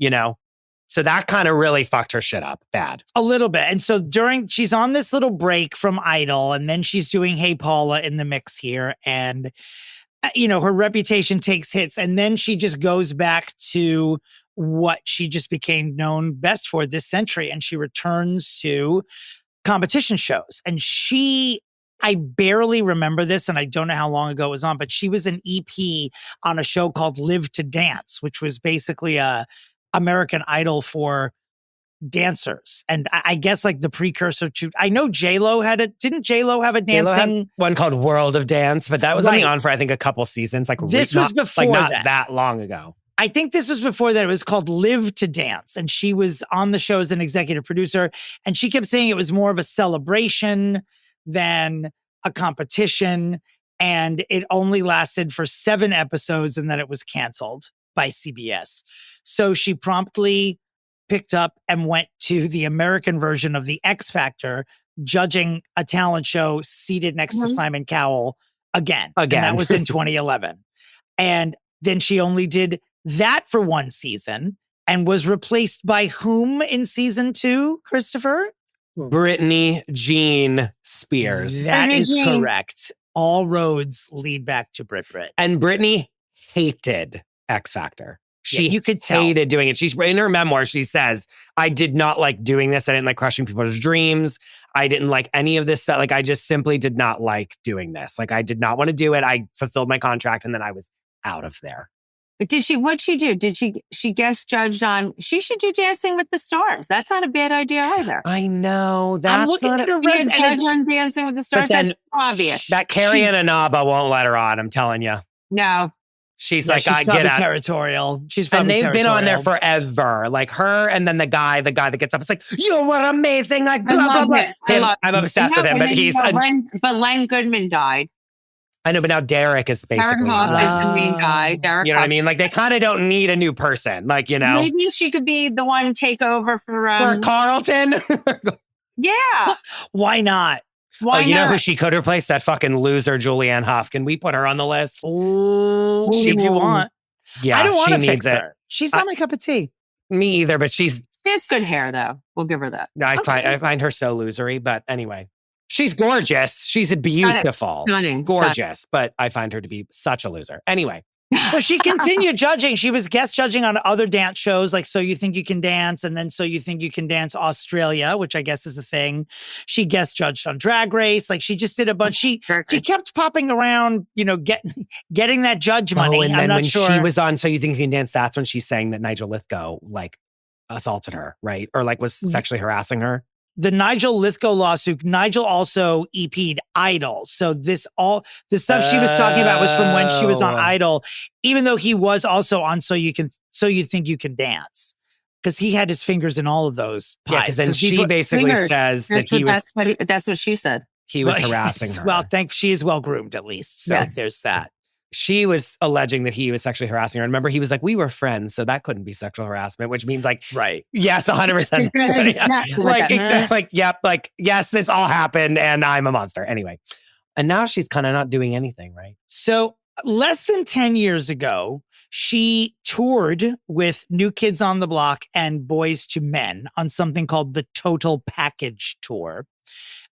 So that kind of really fucked her shit up bad.
A little bit. And so she's on this little break from Idol, and then she's doing Hey Paula in the mix here. And, her reputation takes hits. And then she just goes back to what she just became known best for this century. And she returns to competition shows. And I barely remember this, and I don't know how long ago it was on, but she was an EP on a show called Live to Dance, which was basically a American Idol for dancers. And I guess the precursor to, I know J-Lo didn't J-Lo have a dancing
had one called World of Dance, but that was only on for I think a couple seasons.
This was before
not that long ago.
I think this was before that. It was called Live to Dance. And she was on the show as an executive producer. And she kept saying it was more of a celebration than a competition. And it only lasted for 7 episodes, and then it was canceled by CBS. So she promptly picked up and went to the American version of the X Factor, judging a talent show seated next to Simon Cowell again. And that was in 2011. And then she only did that for one season and was replaced by whom in season 2, Christopher?
Brittany Jean Spears.
That is correct. All roads lead back to Brit.
And Brittany hated X Factor. She
you could tell.
hated doing it. She's in her memoir, she says, I did not like doing this. I didn't like crushing people's dreams. I didn't like any of this stuff. Like, I just simply did not like doing this. Like, I did not want to do it. I fulfilled my contract and then I was out of there.
But what'd she do? Did she guest judged on, she should do Dancing with the Stars. That's not a bad idea either.
I know. That's
I'm looking
not
at her
Be a
resume.
judge on Dancing with the Stars. That's obvious.
That Carrie and Anaba won't let her on, I'm telling you.
No.
She's
Yeah,
like,
she's
I
probably
get out.
territorial. She's probably
And they've been on there
territorial.
forever. Like her and then the guy that gets up. It's like, you were amazing. Like, blah, blah, blah. I'm obsessed with him, but he's...
But Len Goodman died.
I know, but now Derek is basically...
Derek Hoff is the main guy. Derek
you know what I
Hoff's-
mean? Like, they kind of don't need a new person. Like, you know...
Maybe she could be the one take over for...
For Carlton?
Yeah.
Why not?
Why
you
not?
know who she could replace? That fucking loser, Julianne Hough. Can we put her on the list?
Ooh, if you want.
Yeah,
I don't want to
she
fix
needs
her. She's not my cup of tea.
Me either, but she
has good hair, though. We'll give her that.
I find her so losery, but anyway. She's gorgeous. She's beautiful.
Stunning.
Gorgeous, but I find her to be such a loser. Anyway.
Well, she continued judging. She was guest judging on other dance shows like So You Think You Can Dance and then So You Think You Can Dance Australia, which I guess is a thing. She guest judged on Drag Race. Like she just did a bunch. She kept popping around, you know, getting that judge money.
Oh, and then when
sure.
she was on So You Think You Can Dance, that's when she's saying that Nigel Lithgow like assaulted her, right? Or like was sexually harassing her.
The Nigel Lithgow lawsuit, Nigel also EP'd Idol. So the stuff she was talking about was from when she was on Idol, even though he was also on So You Think You Can Dance. Because he had his fingers in all of those pies.
Yeah, because then she basically says that he was...
That's what she said.
He was harassing her.
Well, she is well groomed at least. So there's that.
She was alleging that he was sexually harassing her. And remember, he was like, we were friends, so that couldn't be sexual harassment, which means like,
right.
Yes, 100%. Yes, this all happened and I'm a monster. Anyway. And now she's kind of not doing anything, right?
So less than 10 years ago, she toured with New Kids on the Block and Boys to Men on something called the Total Package Tour.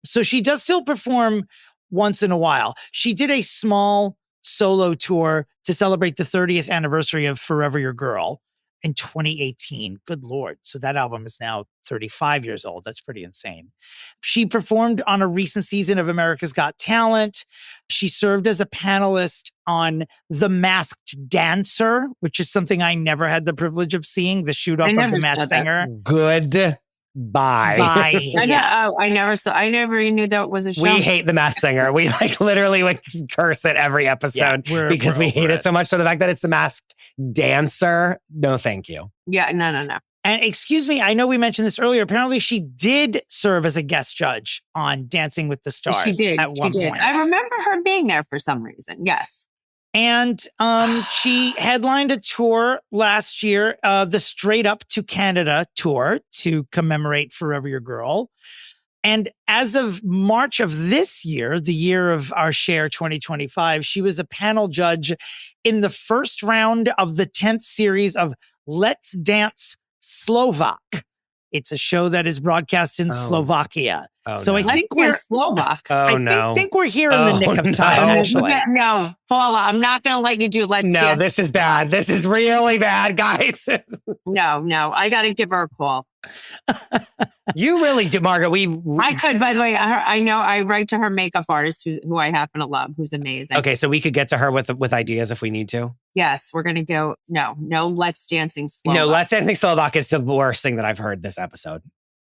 So she does still perform once in a while. She did a small solo tour to celebrate the 30th anniversary of Forever Your Girl in 2018. Good Lord. So that album is now 35 years old. That's pretty insane. She performed on a recent season of America's Got Talent. She served as a panelist on The Masked Dancer, which is something I never had the privilege of seeing, the shoot-off of The Masked Singer.
Goodbye.
I never even knew that was a show.
We hate The Masked Singer. We like literally like curse it every episode because we hate it so much. So the fact that it's The Masked Dancer, no thank you.
Yeah, no.
And excuse me, I know we mentioned this earlier. Apparently she did serve as a guest judge on Dancing with the Stars.
She did.
At one point.
I remember her being there for some reason. Yes.
And she headlined a tour last year, the Straight Up to Canada tour to commemorate Forever Your Girl. And as of March of this year, the year of our share 2025, she was a panel judge in the first round of the 10th series of Let's Dance Slovak. It's a show that is broadcast in Slovakia.
I
think we're Slovak.
I think we're here in the nick of time, actually.
No, Paula, I'm not going to let you do Let's Dance.
No, this is bad. This is really bad, guys.
No. I got to give her a call.
You really do, Margaret.
I could, by the way. I know I write to her makeup artist who I happen to love, who's amazing.
Okay, so we could get to her with ideas if we need to.
Yes, we're going to go. No, Let's Dancing Slovak.
No, Let's Dancing Slovak is the worst thing that I've heard this episode.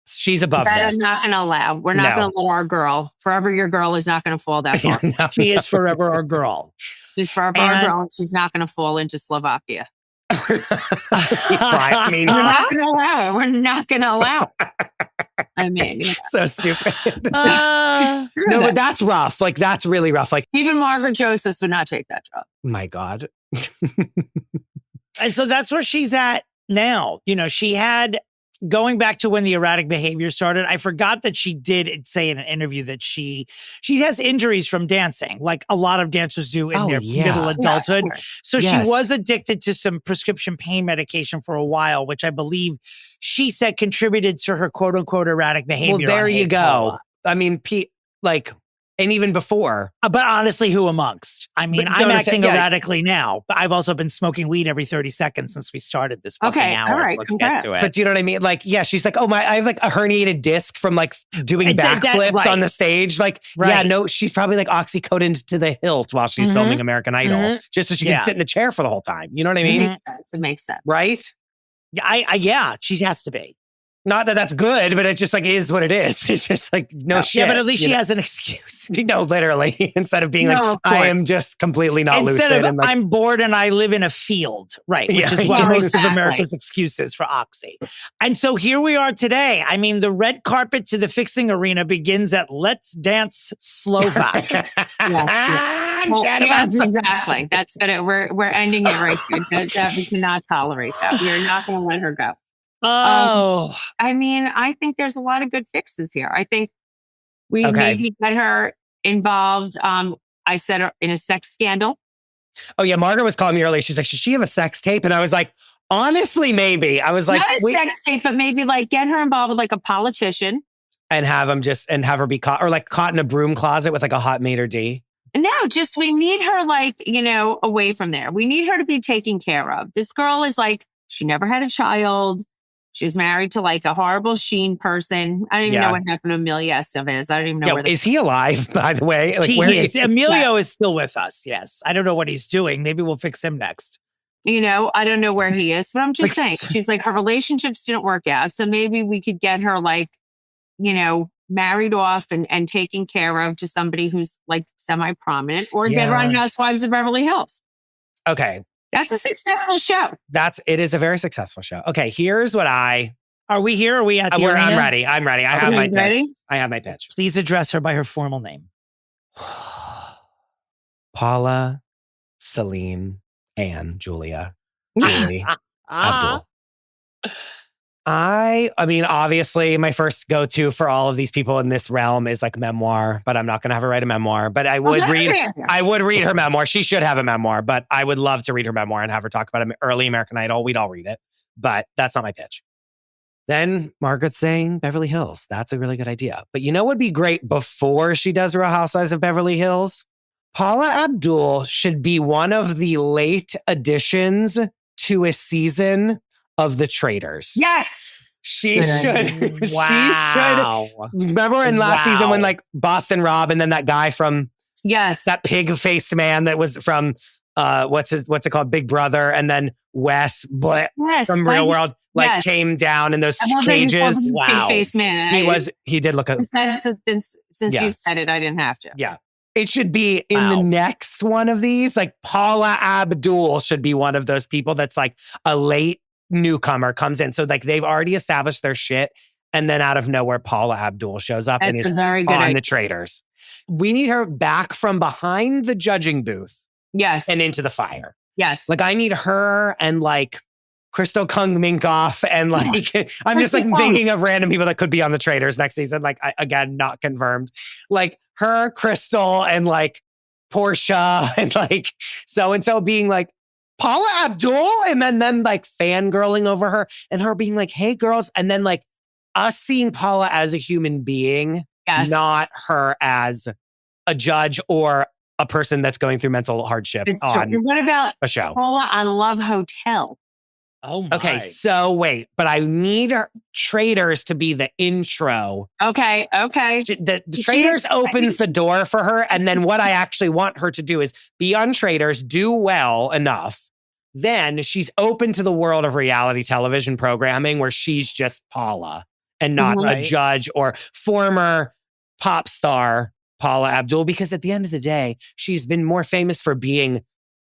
She's above
that
this.
I'm not going to allow. We're not going to let our girl, Forever Your Girl, is not going to fall that far.
No.
She is forever our girl.
She's forever our girl, and she's not going to fall into Slovakia.
I mean,
we're not going to allow it. We're not going to allow it. I mean,
so stupid. No, but that's rough. Like, that's really rough. Like,
even Margaret Joseph would not take that job.
My God.
And so that's where she's at now. You know, she had going back to when the erratic behavior started, I forgot that she did say in an interview that she has injuries from dancing, like a lot of dancers do in their middle adulthood. So she was addicted to some prescription pain medication for a while, which I believe she said contributed to her quote unquote erratic behavior.
Well, there you go. Paula. I mean, and even before.
But honestly, who amongst? I mean, I'm acting erratically now, but I've also been smoking weed every 30 seconds since we started this fucking hour.
All right,
let's get to it.
But do you know what I mean? Like, yeah, she's like, I have like a herniated disc from like doing backflips on the stage. Like, she's probably like oxycodone to the hilt while she's filming American Idol, just so she can sit in the chair for the whole time. You know what I mean?
It makes sense.
Right?
Yeah, she has to be.
Not that that's good, but it just like is what it is. It's just like shit.
Yeah, but at least she has an excuse.
No, literally. Instead of being like, I am just completely not lucid.
Instead of I'm bored and I live in a field. Right. Which is what most of America's excuse is for Oxy. And so here we are today. I mean, the red carpet to the fixing arena begins at Let's Dance Slovak.
Exactly. That's good. We're ending it right here. We cannot tolerate that. We are not going to let her go. I mean, I think there's a lot of good fixes here. I think we maybe get her involved. I said in a sex scandal.
Oh yeah, Margaret was calling me earlier. She's like, should she have a sex tape? And I was like, honestly, maybe. I was like,
not a sex tape, but maybe like get her involved with like a politician
and have her be caught, or like caught in a broom closet with like a hot maitre d'.
No, just we need her like away from there. We need her to be taken care of. This girl is like, she never had a child. She was married to like a horrible Sheen person. I don't even know what happened to Emilio Estevez. I don't even know where.
Is he alive, by the way?
Like, he is. Emilio is still with us. Yes. I don't know what he's doing. Maybe we'll fix him next.
I don't know where he is, but I'm just saying, she's like, her relationships didn't work out. So maybe we could get her like, married off and taken care of to somebody who's like semi-prominent, or get her on Housewives of Beverly Hills.
Okay.
That's a successful show.
It is a very successful show. Okay, here's what
Are we here? Are we at the arena?
I'm ready. I have my pitch. I have my pitch.
Please address her by her formal name.
Paula, Celine, Anne, Julia, Julie, Abdul. I mean, obviously, my first go-to for all of these people in this realm is like memoir, but I'm not going to have her write a memoir. But I would read her memoir. She should have a memoir, but I would love to read her memoir and have her talk about early American Idol. We'd all read it, but that's not my pitch. Then Margaret's saying Beverly Hills. That's a really good idea. But what would be great before she does Real Housewives of Beverly Hills? Paula Abdul should be one of the late additions to a season of The Traitors.
Yes.
She should. Wow. She should. Remember in last season when like Boston Rob and then that guy from that pig-faced man that was from what's it called? Big Brother, and then Wes from Real World came down in those cages.
Wow. Pig-faced man.
He did look
since you said it, I didn't have to.
Yeah. It should be in the next one of these. Like Paula Abdul should be one of those people that's like a late newcomer comes in. So like they've already established their shit. And then out of nowhere, Paula Abdul shows up and is on The Traitors. We need her back from behind the judging booth.
Yes.
And into the fire.
Yes.
Like I need her and like Crystal Kung Minkoff and like, I'm just like thinking of random people that could be on The Traitors next season. Like again, not confirmed. Like her, Crystal, and like Portia and like so-and-so being like, Paula Abdul, and then them like fangirling over her and her being like, hey girls. And then like us seeing Paula as a human being, not her as a judge or a person that's going through mental hardship
what about
a show.
Paula on Love Hotel?
Oh my.
Okay, so wait, but I need Traitors to be the intro.
Okay.
The Traitors opens the door for her, and then what I actually want her to do is be on Traitors, do well enough. Then she's open to the world of reality television programming where she's just Paula and not a judge or former pop star Paula Abdul, because at the end of the day, she's been more famous for being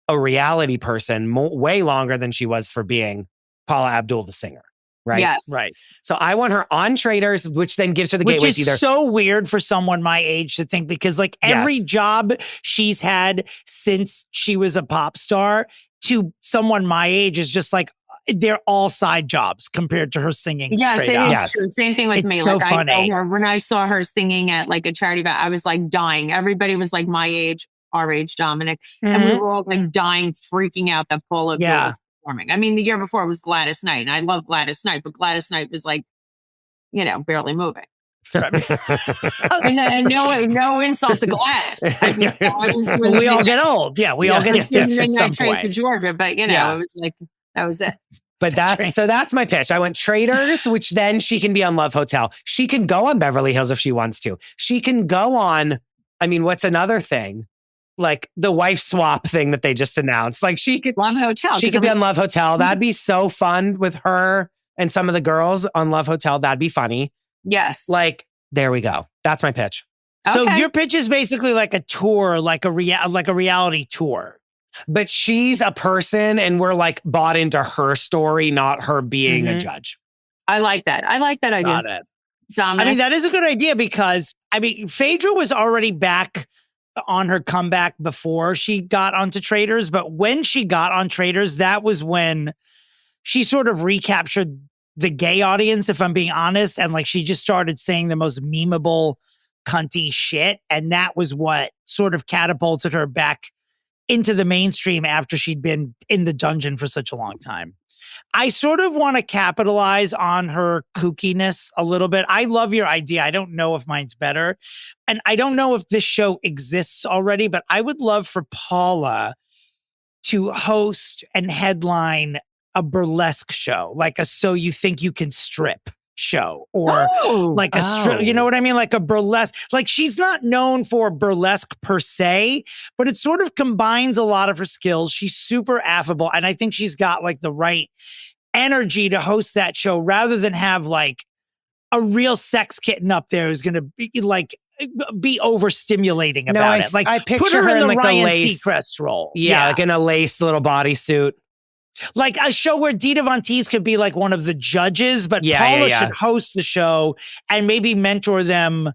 a reality person way longer than she was for being Paula Abdul, the singer. Right.
Yes.
Right. So I want her on Traitors, which then gives her the gateway.
Which is so weird for someone my age to think, because like every job she's had since she was a pop star to someone my age is just like they're all side jobs compared to her singing.
Yes,
straight
it
up.
is true. Same thing with
It's
me.
so
like
funny.
I know her, when I saw her singing at like a charity event, I was like dying. Everybody was like my age, our age, Dominic, and we were all like dying, freaking out that Paula Abdul was performing. I mean, the year before was Gladys Knight, and I love Gladys Knight, but Gladys Knight was like, barely moving. and no insult to Gladys. I mean,
we all get old. Yeah, we all get stiff at some point.
To Georgia, but it was like that was it.
But that's my pitch. I went Traders, which then she can be on Love Hotel. She can go on Beverly Hills if she wants to. She can go on. I mean, what's another thing? Like the wife swap thing that they just announced. Like she could
Love Hotel.
She could be on Love Hotel. That'd be so fun with her and some of the girls on Love Hotel. That'd be funny.
Yes.
Like, there we go. That's my pitch.
So your pitch is basically like a tour, like a reality tour.
But she's a person and we're like bought into her story, not her being a judge.
I like that. I like that idea.
Got it.
Dominic.
I mean, that is a good idea because, Phaedra was already back on her comeback before she got onto Traders. But when she got on Traders, that was when she sort of recaptured the gay audience, if I'm being honest. And like, she just started saying the most memeable, cunty shit. And that was what sort of catapulted her back into the mainstream after she'd been in the dungeon for such a long time. I sort of want to capitalize on her kookiness a little bit. I love your idea. I don't know if mine's better. And I don't know if this show exists already, but I would love for Paula to host and headline a burlesque show, like a So You Think You Can Strip show, or like a strip, you know what I mean? Like a burlesque, like she's not known for burlesque per se, but it sort of combines a lot of her skills. She's super affable. And I think she's got like the right energy to host that show rather than have like a real sex kitten up there who's going to be overstimulating about it. Like
I picture
put her in the
like
Ryan
a lace
Seacrest role.
Yeah, like in a lace little bodysuit.
Like a show where Dita Von Teese could be like one of the judges, but Paula should host the show and maybe mentor them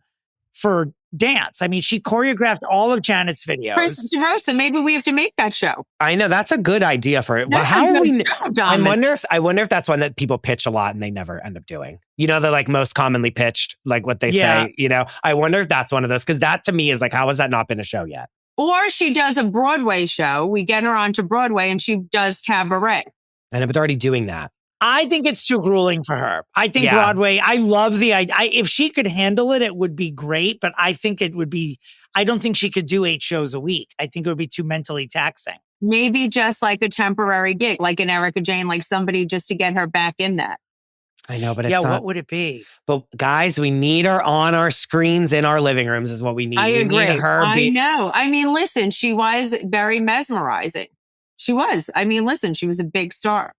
for dance. I mean, she choreographed all of Janet's videos.
Chris DeRosa, maybe we have to make that show.
I know, that's a good idea for it. Well, how are we? I wonder if that's one that people pitch a lot and they never end up doing. You know, the like most commonly pitched, like what they say. You know, I wonder if that's one of those, because that to me is like, how has that not been a show yet?
Or she does a Broadway show. We get her onto Broadway and she does cabaret.
And I'm already doing that.
I think it's too grueling for her. I think Broadway, I love the idea. If she could handle it, it would be great. But I think it would be, I don't think she could do 8 shows a week. I think it would be too mentally taxing.
Maybe just like a temporary gig, like an Erica Jane, like somebody just to get her back in that.
I know, but it's not.
What would it be?
But guys, we need her on our screens in our living rooms is what we need.
I agree.
Need her
I know. I mean, listen, she was very mesmerizing. She was. I mean, listen, she was a big star.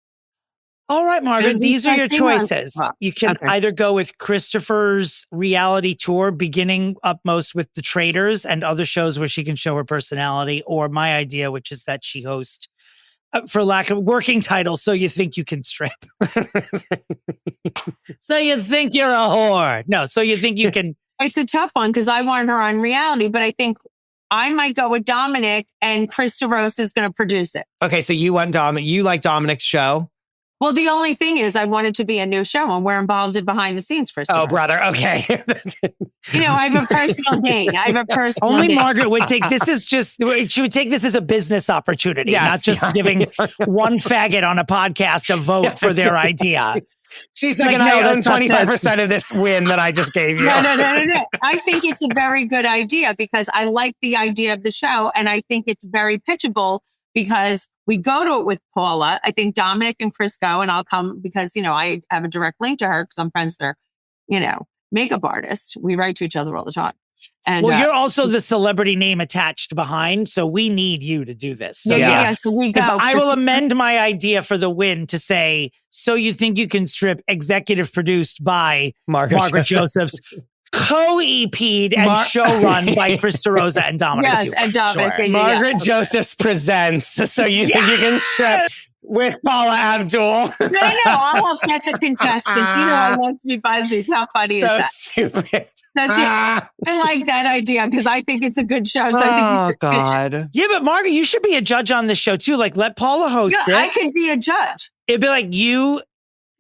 All right, Margaret, these are your choices. You can either go with Christopher's reality tour, beginning upmost with The Traders and other shows where she can show her personality, or my idea, which is that she hosts, for lack of working title, So You Think You Can Strip. So you think you're a whore. No, so you think you can.
It's a tough one because I want her on reality, but I think I might go with Dominic and Chris DeRosa is going to produce it.
Okay, so you want you like Dominic's show?
Well, the only thing is I want it to be a new show and we're involved in behind the scenes for
Oh, brother. Okay.
You know, I have a personal gain.
Only gain. Margaret would take this as she would take this as a business opportunity, not just giving one faggot on a podcast a vote for their idea.
She's like, I own 25% of this win that I just gave you.
No. I think it's a very good idea because I like the idea of the show and I think it's very pitchable because we go to it with Paula. I think Dominic and Chris go and I'll come because, you know, I have a direct link to her because I'm friends with her, you know, makeup artist. We write to each other all the time. And
you're also the celebrity name attached behind. So we need you to do this. So
So we go.
I will amend my idea for the win to say, So You Think You Can Strip, executive produced by Margaret Josephs. Co-EP'd and showrun by Chris DeRosa and Dominic.
Yes, and Dominic.
Sure.
Margaret Josephs presents So You Think You Can Strip with Paula Abdul.
No, I'll get the contestants. You know, I love to be buzzy. How funny is that?
Stupid.
I like that idea because I think it's a good show. So I think
God.
Yeah, but Margaret, you should be a judge on this show too. Like, let Paula host it.
I could be a judge.
It'd be like you,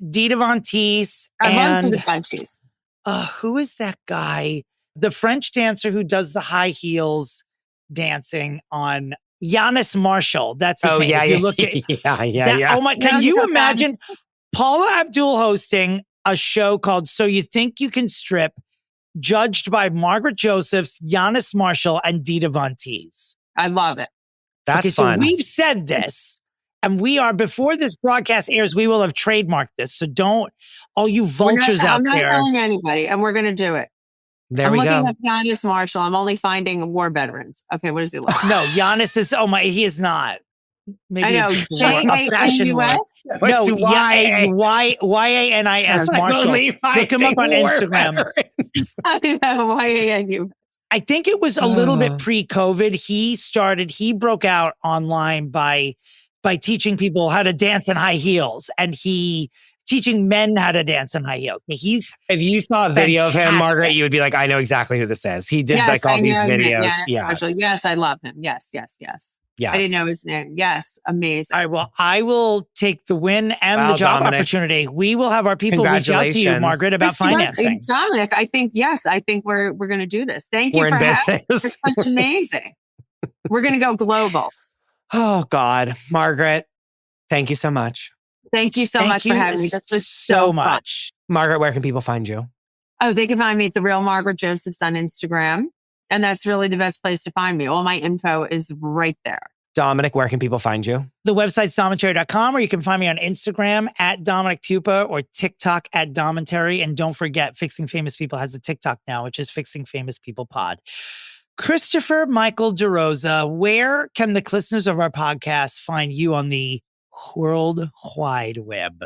Dita Von Teese,
I love
and
the Frenchies.
who is that guy? The French dancer who does the high heels dancing on Giannis Marshall. That's his name.
Yeah,
if you look at
yeah.
Oh my! Can you imagine Paula Abdul hosting a show called "So You Think You Can Strip," judged by Margaret Josephs, Giannis Marshall, and Dita Von Teese?
I love it.
That's fun.
So we've said this, and we are, before this broadcast airs, we will have trademarked this. So don't, all you vultures out there.
I'm not telling anybody, and we're going to do it.
There we go.
I'm looking at Giannis Marshall. I'm only finding war veterans. Okay, what does he look like?
No, Giannis is, he is not. Maybe
I know.
a fashion war. No, YANIS Marshall. Look him up on Instagram.
I know, YANUS.
I think it was a little bit pre-COVID. He broke out online by teaching people how to dance in high heels, and teaching men how to dance in high heels.
If you saw a video of him, Margaret, you would be like, I know exactly who this is. He did all these videos.
Yes, I love him. Yes. I didn't know his name. Yes, amazing.
All right, well, I will take the win and the job opportunity. We will have our people reach out to you, Margaret, about financing.
Dominick, I think we're going to do this. Thank you for having us. This was amazing. We're going to go global.
Oh, God. Margaret, thank you so much.
Thank you so much for having me. This was so much.
Margaret, where can people find you?
Oh, they can find me at The Real Margaret Josephs on Instagram. And that's really the best place to find me. All my info is right there.
Dominick, where can people find you?
The website's domentary.com, or you can find me on Instagram at Dominick Pupa or TikTok at Domentary. And don't forget, Fixing Famous People has a TikTok now, which is Fixing Famous People Pod. Christopher Michael DeRosa, where can the listeners of our podcast find you on the World Wide Web?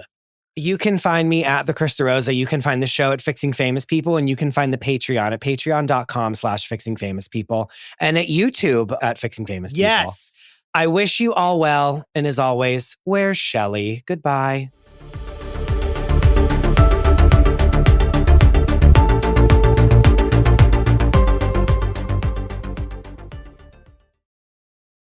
You can find me at the Chris DeRosa. You can find the show at Fixing Famous People, and you can find the Patreon at patreon.com/Fixing Famous People, and at YouTube at Fixing Famous People.
Yes.
I wish you all well. And as always, where's Shelley? Goodbye.